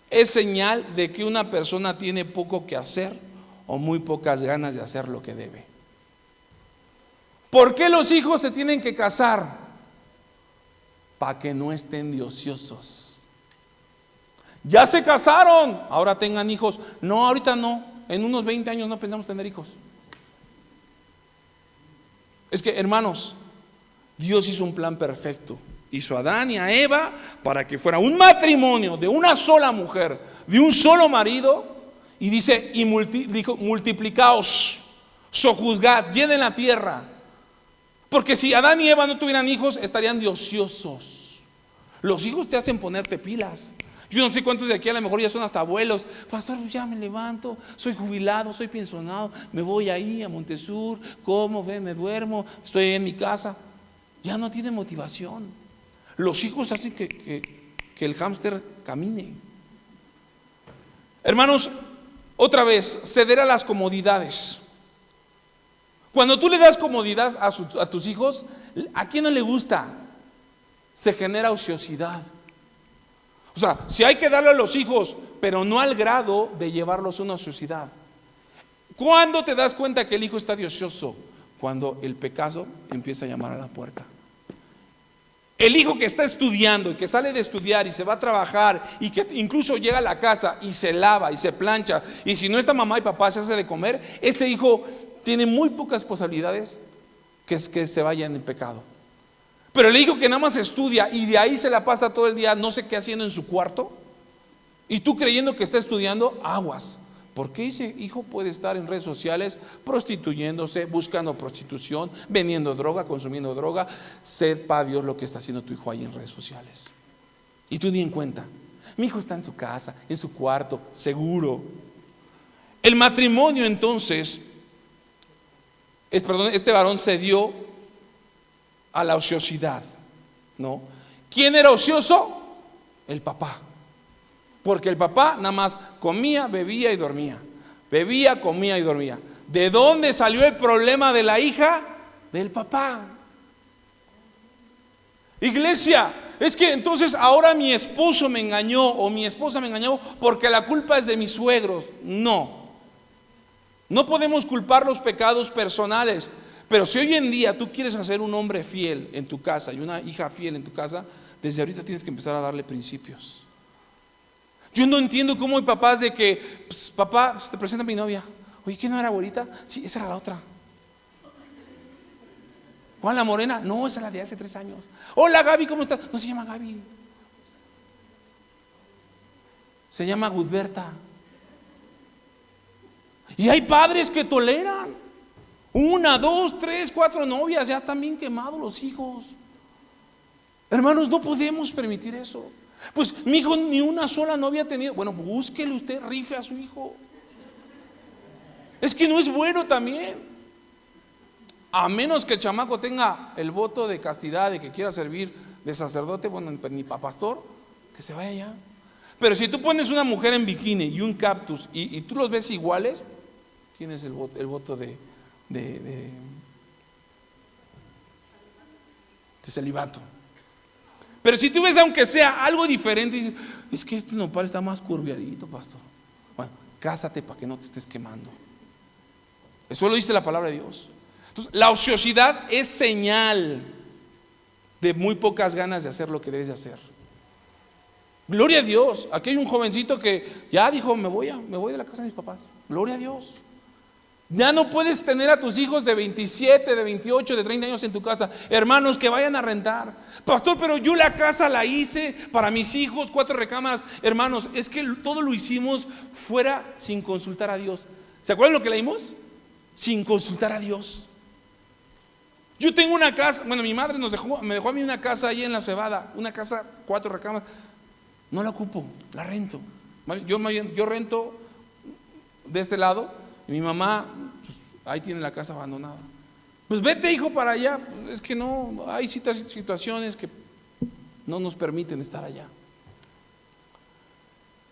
es señal de que una persona tiene poco que hacer o muy pocas ganas de hacer lo que debe. ¿Por qué los hijos se tienen que casar? Para que no estén de ociosos. Ya se casaron, ahora tengan hijos. No, ahorita no, en unos 20 años no pensamos tener hijos. Es que, hermanos, Dios hizo un plan perfecto. Hizo a Adán y a Eva para que fuera un matrimonio de una sola mujer, de un solo marido. Y dice, dijo, multiplicaos, sojuzgad, llenen la tierra. Porque si Adán y Eva no tuvieran hijos, estarían de ociosos. Los hijos te hacen ponerte pilas. Yo no sé cuántos de aquí a lo mejor ya son hasta abuelos. Pastor, ya me levanto, soy jubilado, soy pensionado, me voy ahí a Montesur, como, me duermo, estoy en mi casa. Ya no tiene motivación. Los hijos hacen que el hámster camine. Hermanos, otra vez, ceder a las comodidades. Cuando tú le das comodidad a tus hijos, ¿a quién no le gusta? Se genera ociosidad. O sea, si hay que darle a los hijos, pero no al grado de llevarlos a una ociosidad. ¿Cuándo te das cuenta que el hijo está de ocioso? Cuando el pecado empieza a llamar a la puerta. El hijo que está estudiando y que sale de estudiar y se va a trabajar y que incluso llega a la casa y se lava y se plancha, y si no está mamá y papá se hace de comer, ese hijo tiene muy pocas posibilidades que se vaya en el pecado. Pero el hijo que nada más estudia y de ahí se la pasa todo el día no sé qué haciendo en su cuarto, y tú creyendo que está estudiando, aguas. Porque ese hijo puede estar en redes sociales prostituyéndose, buscando prostitución, vendiendo droga, consumiendo droga. Sepa Dios lo que está haciendo tu hijo ahí en redes sociales. Y tú ni en cuenta. Mi hijo está en su casa, en su cuarto, seguro. El matrimonio entonces, este varón cedió a la ociosidad, ¿no? ¿Quién era ocioso? El papá. Porque el papá nada más comía, bebía y dormía. Bebía, comía y dormía. ¿De dónde salió el problema de la hija? Del papá. Iglesia, es que entonces ahora mi esposo me engañó o mi esposa me engañó porque la culpa es de mis suegros. No. No podemos culpar los pecados personales. Pero si hoy en día tú quieres hacer un hombre fiel en tu casa y una hija fiel en tu casa, desde ahorita tienes que empezar a darle principios. Yo no entiendo cómo hay papás de que, pues, papá, te presenta a mi novia. Oye, ¿quién no era abuelita? Sí, esa era la otra. ¿Cuál, la morena? No, esa es la de hace 3 años. Hola, Gaby, ¿cómo estás? No se llama Gaby. Se llama Gudberta. Y hay padres que toleran 1, 2, 3, 4 novias, ya están bien quemados los hijos. Hermanos, no podemos permitir eso. Pues mi hijo ni una sola novia ha tenido. Bueno, búsquele usted, rife a su hijo. Es que no es bueno también. A menos que el chamaco tenga el voto de castidad de que quiera servir de sacerdote, bueno, ni para pastor, que se vaya allá. Pero si tú pones una mujer en bikini y un cactus y tú los ves iguales, tienes el voto de celibato. Pero si tú ves aunque sea algo diferente, dices, es que este nopal está más curviadito, pastor. Bueno, cásate para que no te estés quemando. Eso lo dice la palabra de Dios. Entonces, la ociosidad es señal de muy pocas ganas de hacer lo que debes de hacer. Gloria a Dios. Aquí hay un jovencito que ya dijo, me voy de la casa de mis papás. Gloria a Dios. Ya no puedes tener a tus hijos de 27, de 28, de 30 años en tu casa. Hermanos, que vayan a rentar. Pastor, pero yo la casa la hice para mis hijos, 4 recámaras. Hermanos, es que todo lo hicimos fuera sin consultar a Dios. ¿Se acuerdan lo que leímos? Sin consultar a Dios. Yo tengo una casa, bueno, mi madre me dejó a mí una casa ahí en La Cebada, una casa, 4 recámaras. No la ocupo, la rento. Yo rento de este lado y mi mamá, pues, ahí tiene la casa abandonada. Pues vete, hijo, para allá. Es que no, hay situaciones que no nos permiten estar allá.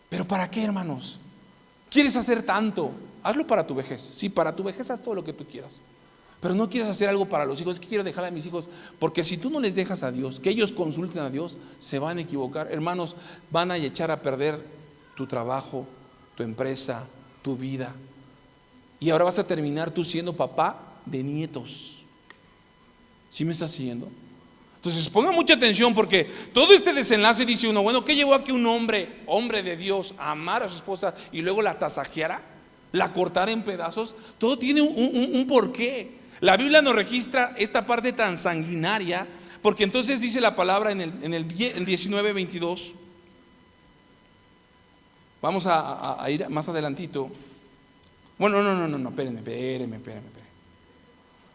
Pero ¿para qué, hermanos? ¿Quieres hacer tanto? Hazlo para tu vejez. Sí, para tu vejez haz todo lo que tú quieras. Pero no quieres hacer algo para los hijos. Es que quiero dejarle a mis hijos, porque si tú no les dejas a Dios, que ellos consulten a Dios, se van a equivocar. Hermanos, van a echar a perder tu trabajo, tu empresa, tu vida. Y ahora vas a terminar tú siendo papá de nietos. ¿Sí me estás siguiendo? Entonces ponga mucha atención, porque todo este desenlace dice uno, bueno, ¿qué llevó a que un hombre de Dios, amara a su esposa y luego la tasajeara, la cortara en pedazos? Todo tiene un porqué. La Biblia nos registra esta parte tan sanguinaria, porque entonces dice la palabra en 19:22. Vamos a ir más adelantito. Bueno, no, espérenme.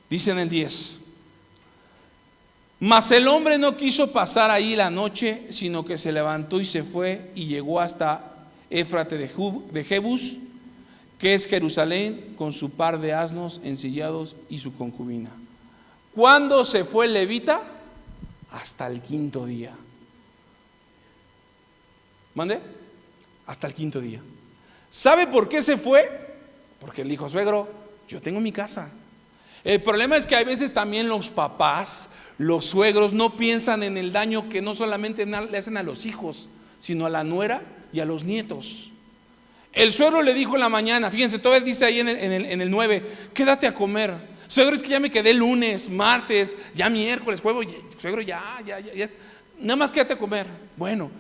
Dice en el 10: mas el hombre no quiso pasar ahí la noche, sino que se levantó y se fue y llegó hasta Éfrate de Jebus, que es Jerusalén, con su par de asnos ensillados y su concubina. ¿Cuándo se fue el levita? Hasta el 5.º día. ¿Mande? Hasta el 5.º día. ¿Sabe por qué se fue? Porque le dijo, suegro, yo tengo mi casa. El problema es que a veces también los papás, los suegros, no piensan en el daño que no solamente le hacen a los hijos, sino a la nuera y a los nietos. El suegro le dijo en la mañana, fíjense, todavía dice ahí en el 9, quédate a comer. Suegro, es que ya me quedé lunes, martes, ya miércoles, jueves. Suegro, ya, nada más quédate a comer. Bueno,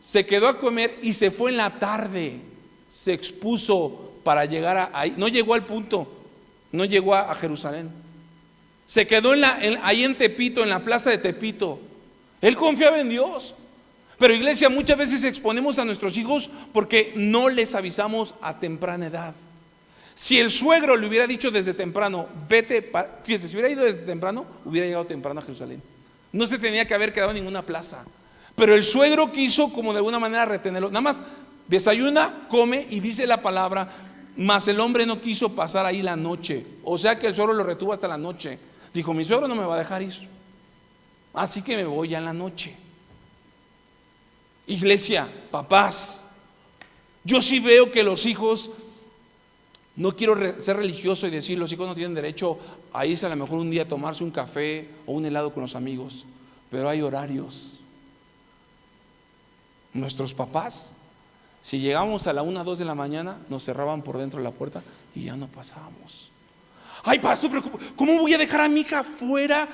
se quedó a comer y se fue en la tarde. Se expuso para llegar ahí. No llegó al punto, no llegó a Jerusalén. Se quedó ahí en Tepito, en la plaza de Tepito. Él confiaba en Dios. Pero iglesia, muchas veces exponemos a nuestros hijos porque no les avisamos a temprana edad. Si el suegro le hubiera dicho desde temprano, fíjese, si hubiera ido desde temprano, hubiera llegado temprano a Jerusalén. No se tenía que haber quedado en ninguna plaza. Pero el suegro quiso como de alguna manera retenerlo. Nada más desayuna, come y dice la palabra, mas el hombre no quiso pasar ahí la noche. O sea que el suegro lo retuvo hasta la noche. Dijo, mi suegro no me va a dejar ir, así que me voy ya en la noche. Iglesia, papás, yo sí veo que los hijos, no quiero ser religioso y decir los hijos no tienen derecho a irse a lo mejor un día a tomarse un café o un helado con los amigos, pero hay horarios. Nuestros papás, si llegamos a la 1, 2 de la mañana, nos cerraban por dentro de la puerta y ya no pasábamos. Ay, pastor, pero ¿cómo voy a dejar a mi hija afuera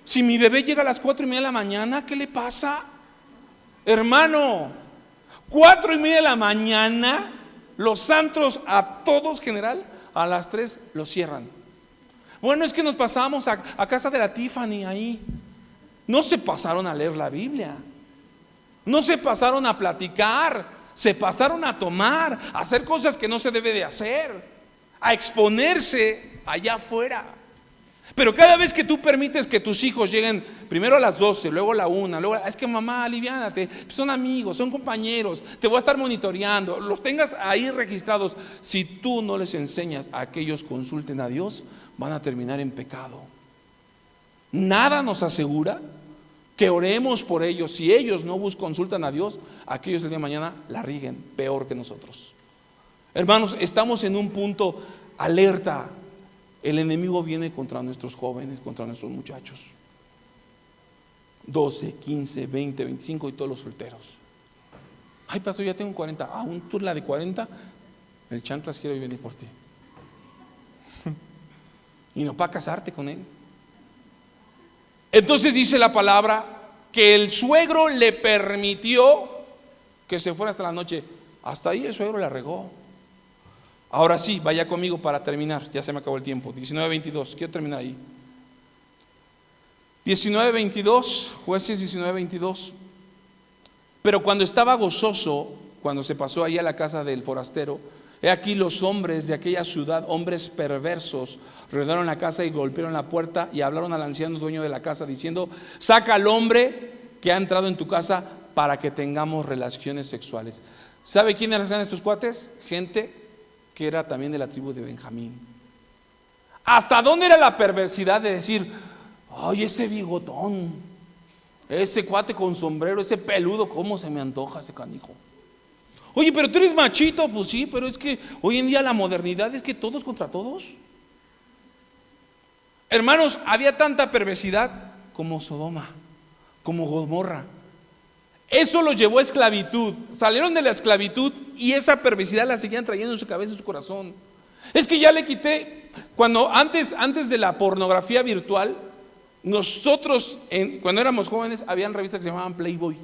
si mi bebé llega a las 4:30 de la mañana? ¿Qué le pasa? Hermano, 4:30 de la mañana, los antros a todos general, a las 3 los cierran. Bueno, es que nos pasamos a casa de la Tiffany ahí. No se pasaron a leer la Biblia, no se pasaron a platicar, se pasaron a tomar, a hacer cosas que no se debe de hacer, a exponerse allá afuera. Pero cada vez que tú permites que tus hijos lleguen primero a las 12, luego a la 1, luego es que mamá, aliviánate, son amigos, son compañeros, te voy a estar monitoreando, los tengas ahí registrados. Si tú no les enseñas a que ellos consulten a Dios, van a terminar en pecado. Nada nos asegura que oremos por ellos. Si ellos no consultan a Dios, aquellos el día de mañana la rieguen peor que nosotros. Hermanos, estamos en un punto alerta. El enemigo viene contra nuestros jóvenes, contra nuestros muchachos. 12, 15, 20, 25 y todos los solteros. Ay, pastor, ya tengo 40. Aún tú la de 40, el chanclas quiere venir por ti. Y no para casarte con él. Entonces dice la palabra que el suegro le permitió que se fuera hasta la noche. Hasta ahí el suegro la regó. Ahora sí, vaya conmigo para terminar. Ya se me acabó el tiempo. 19:22, quiero terminar ahí. 19:22, Jueces 19:22. Pero cuando estaba gozoso, cuando se pasó ahí a la casa del forastero, he aquí los hombres de aquella ciudad, hombres perversos, rodearon la casa y golpearon la puerta y hablaron al anciano dueño de la casa diciendo: saca al hombre que ha entrado en tu casa para que tengamos relaciones sexuales. ¿Sabe quiénes eran estos cuates? Gente que era también de la tribu de Benjamín. ¿Hasta dónde era la perversidad de decir: ay, ese bigotón, ese cuate con sombrero, ese peludo, cómo se me antoja ese canijo? Oye, pero tú eres machito. Pues sí, pero es que hoy en día la modernidad es que todos contra todos. Hermanos, había tanta perversidad como Sodoma, como Gomorra. Eso los llevó a esclavitud. Salieron de la esclavitud y esa perversidad la seguían trayendo en su cabeza y su corazón. Es que ya le quité. Cuando antes de la pornografía virtual, nosotros cuando éramos jóvenes habían revistas que se llamaban Playboy.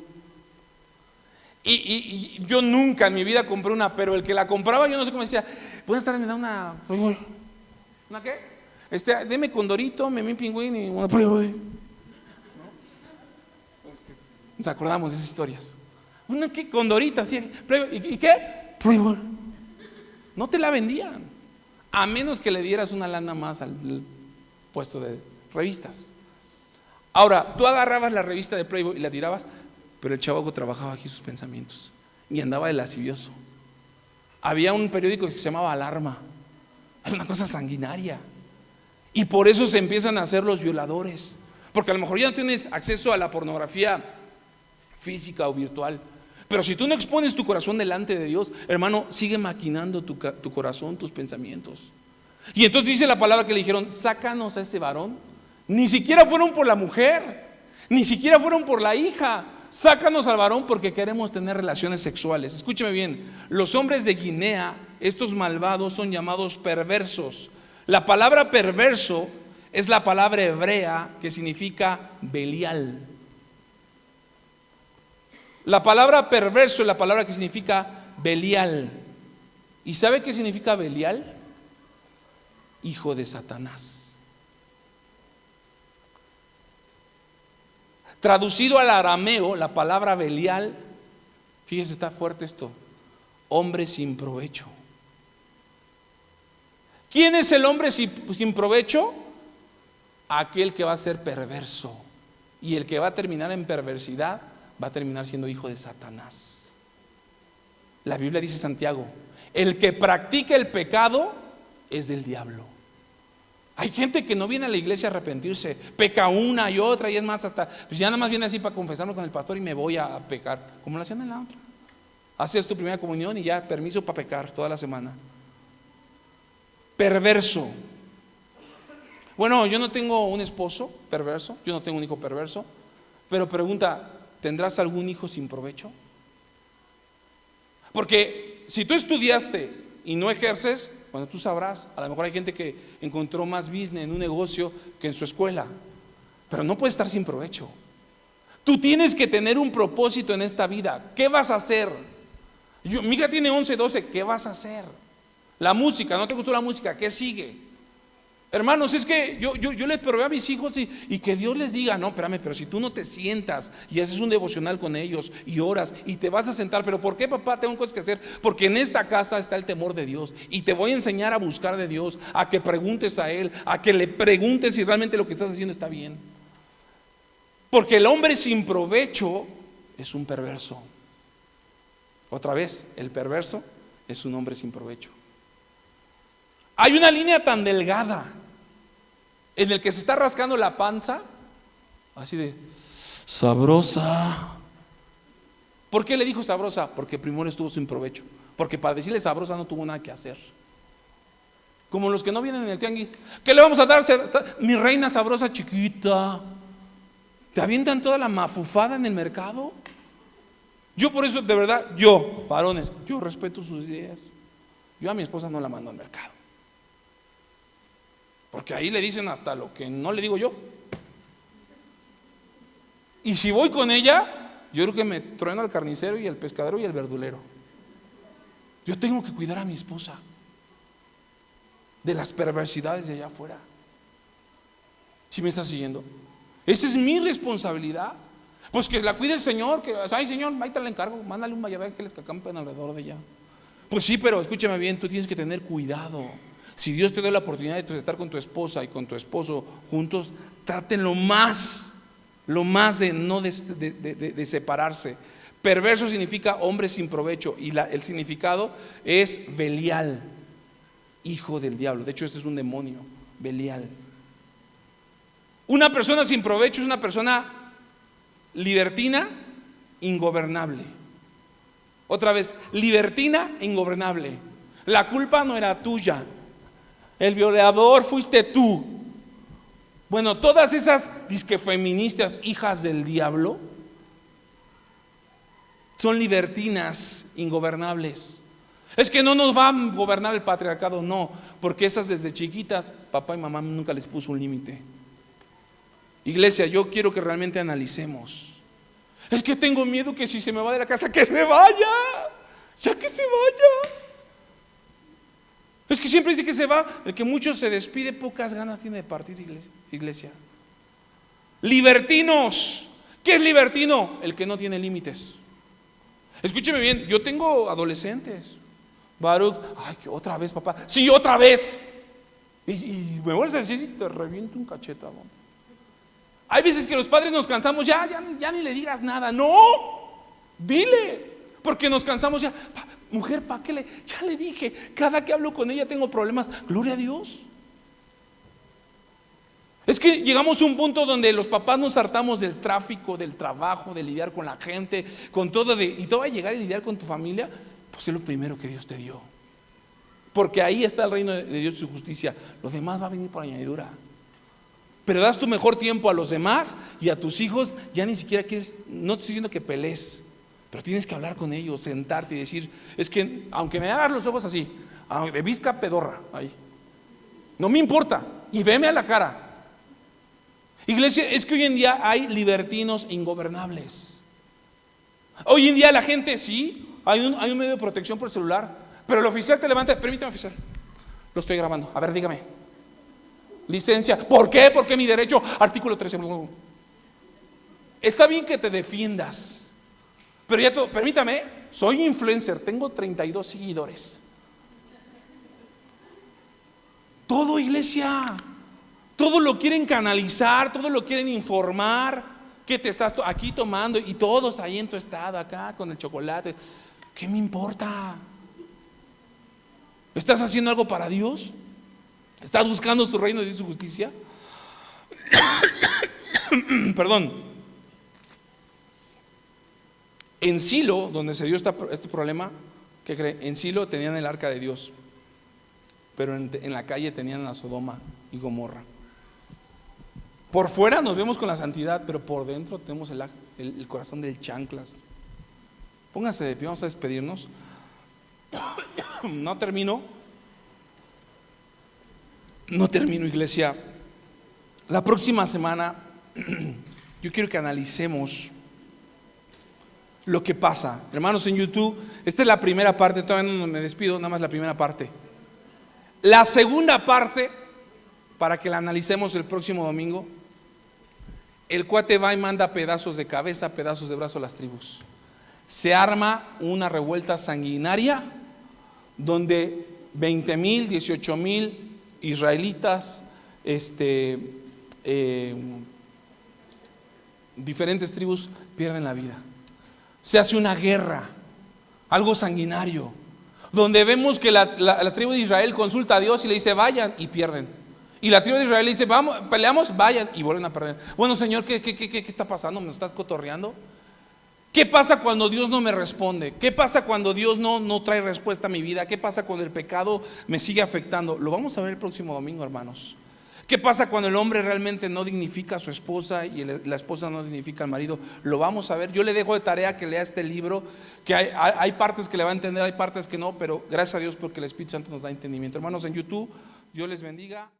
Y yo nunca en mi vida compré una, pero el que la compraba, yo no sé cómo decía: buenas tardes, me da una Playboy. ¿Una qué? Deme Condorito, Memín Pingüín y una Playboy. Nos acordamos de esas historias. Una que Condorita, sí. ¿Y qué? Playboy. No te la vendían, a menos que le dieras una lana más al puesto de revistas. Ahora, tú agarrabas la revista de Playboy y la tirabas, pero el chavago trabajaba aquí sus pensamientos y andaba de lascivioso. Había un periódico que se llamaba Alarma. Era una cosa sanguinaria. Y por eso se empiezan a hacer los violadores, porque a lo mejor ya no tienes acceso a la pornografía física o virtual, pero si tú no expones tu corazón delante de Dios, hermano, sigue maquinando tu corazón, tus pensamientos. Y entonces dice la palabra que le dijeron: sácanos a ese varón. Ni siquiera fueron por la mujer, ni siquiera fueron por la hija. Sácanos al varón porque queremos tener relaciones sexuales. Escúcheme bien, los hombres de Guinea, estos malvados, son llamados perversos. La palabra perverso es la palabra hebrea que significa Belial. La palabra perverso es la palabra que significa Belial. ¿Y sabe qué significa Belial? Hijo de Satanás. Traducido al arameo, la palabra Belial, fíjese, está fuerte esto: hombre sin provecho. ¿Quién es el hombre sin provecho? Aquel que va a ser perverso. Y el que va a terminar en perversidad va a terminar siendo hijo de Satanás. La Biblia dice, Santiago: el que practica el pecado es del diablo. Hay gente que no viene a la iglesia a arrepentirse, peca una y otra, y es más, hasta pues ya nada más viene así para confesarme con el pastor y me voy a pecar, como lo hacían en la otra. Haces tu primera comunión y ya permiso para pecar toda la semana. Perverso. Bueno, yo no tengo un esposo perverso, yo no tengo un hijo perverso, pero pregunta: ¿tendrás algún hijo sin provecho? Porque si tú estudiaste y no ejerces, bueno, tú sabrás. A lo mejor hay gente que encontró más business en un negocio que en su escuela, pero no puede estar sin provecho. Tú tienes que tener un propósito en esta vida. ¿Qué vas a hacer? Mi hija tiene 11, 12, ¿qué vas a hacer? La música, ¿no te gustó la música? ¿Qué sigue? Hermanos, es que yo les proveo a mis hijos y que Dios les diga: no, espérame, pero si tú no te sientas y haces un devocional con ellos y oras y te vas a sentar, pero ¿por qué, papá? Tengo cosas que hacer. Porque en esta casa está el temor de Dios y te voy a enseñar a buscar de Dios, a que preguntes a Él, a que le preguntes si realmente lo que estás haciendo está bien. Porque el hombre sin provecho es un perverso. Otra vez, el perverso es un hombre sin provecho. Hay una línea tan delgada en el que se está rascando la panza, así de: sabrosa. ¿Por qué le dijo sabrosa? Porque primero estuvo sin provecho. Porque para decirle sabrosa no tuvo nada que hacer. Como los que no vienen en el tianguis. ¿Qué le vamos a dar? Mi reina sabrosa chiquita. ¿Te avientan toda la mafufada en el mercado? Yo por eso, de verdad, varones, yo respeto sus ideas. Yo a mi esposa no la mando al mercado. Porque ahí le dicen hasta lo que no le digo yo. Y si voy con ella, yo creo que me trueno al carnicero y al pescadero y al verdulero. Yo tengo que cuidar a mi esposa de las perversidades de allá afuera. ¿Sí me está siguiendo? Esa es mi responsabilidad. Pues que la cuide el Señor, que, ay Señor, ahí te la encargo, mándale un mayabé que les acampen alrededor de ella. Pues sí, pero escúchame bien, tú tienes que tener cuidado. Si Dios te da la oportunidad de estar con tu esposa y con tu esposo juntos, traten lo más de no de separarse. Perverso significa hombre sin provecho, y el significado es Belial, hijo del diablo. De hecho, este es un demonio, Belial. Una persona sin provecho es una persona libertina, ingobernable. Otra vez, libertina, ingobernable. La culpa no era tuya, el violador fuiste tú. Bueno, todas esas disque feministas hijas del diablo son libertinas, ingobernables. Es que no nos va a gobernar el patriarcado, no, porque esas desde chiquitas papá y mamá nunca les puso un límite. Iglesia, yo quiero que realmente analicemos. Es que tengo miedo que si se me va de la casa, que se vaya, ya que se vaya. Es que siempre dice que se va, el que mucho se despide, pocas ganas tiene de partir, iglesia. Libertinos, ¿qué es libertino? El que no tiene límites. Escúcheme bien, yo tengo adolescentes. Baruch, ay, que otra vez papá, sí, otra vez. Y me vuelves a decir y te reviento un cachetado. Hay veces que los padres nos cansamos, ya ni le digas nada, no, dile, porque nos cansamos ya. Mujer, ¿para qué ya le dije, cada que hablo con ella tengo problemas, gloria a Dios. Es que llegamos a un punto donde los papás nos hartamos del tráfico, del trabajo, de lidiar con la gente, con todo, y todo va a llegar y lidiar con tu familia, pues es lo primero que Dios te dio. Porque ahí está el reino de Dios y su justicia. Lo demás va a venir por añadidura. Pero das tu mejor tiempo a los demás y a tus hijos, ya ni siquiera quieres, no te estoy diciendo que pelees, pero tienes que hablar con ellos, sentarte y decir, es que aunque me hagas los ojos así, de visca pedorra, ahí, no me importa, y veme a la cara. Iglesia, es que hoy en día hay libertinos ingobernables. Hoy en día la gente, sí, hay un medio de protección por el celular, pero el oficial te levanta, permítame oficial, lo estoy grabando, a ver dígame. Licencia, ¿por qué? Porque mi derecho, artículo 13. Está bien que te defiendas, pero ya permítame, soy influencer, tengo 32 seguidores. Todo, iglesia, todo lo quieren canalizar, todo lo quieren informar, que te estás aquí tomando y todos ahí en tu estado, acá con el chocolate. ¿Qué me importa? ¿Estás haciendo algo para Dios? ¿Estás buscando su reino y su justicia? Perdón. En Silo, donde se dio este problema, ¿qué cree? En Silo tenían el arca de Dios, pero en la calle tenían a Sodoma y Gomorra. Por fuera nos vemos con la santidad, pero por dentro tenemos el corazón del chanclas. Pónganse de pie, vamos a despedirnos. No termino, iglesia. La próxima semana yo quiero que analicemos lo que pasa. Hermanos en YouTube, esta es la primera parte, todavía no me despido, nada más la primera parte. La segunda parte, para que la analicemos el próximo domingo, el cuate va y manda pedazos de cabeza, pedazos de brazo a las tribus. Se arma una revuelta sanguinaria donde 20,000, 18,000 israelitas, diferentes tribus pierden la vida. Se hace una guerra, algo sanguinario, donde vemos que la tribu de Israel consulta a Dios y le dice vayan, y pierden. Y la tribu de Israel dice, vamos, peleamos, vayan, y vuelven a perder. Bueno, Señor, ¿qué está pasando? ¿Me estás cotorreando? ¿Qué pasa cuando Dios no me responde? ¿Qué pasa cuando Dios no trae respuesta a mi vida? ¿Qué pasa cuando el pecado me sigue afectando? Lo vamos a ver el próximo domingo, hermanos. ¿Qué pasa cuando el hombre realmente no dignifica a su esposa y la esposa no dignifica al marido? Lo vamos a ver. Yo le dejo de tarea que lea este libro, que hay partes que le va a entender, hay partes que no, pero gracias a Dios porque el Espíritu Santo nos da entendimiento. Hermanos, en YouTube, Dios les bendiga.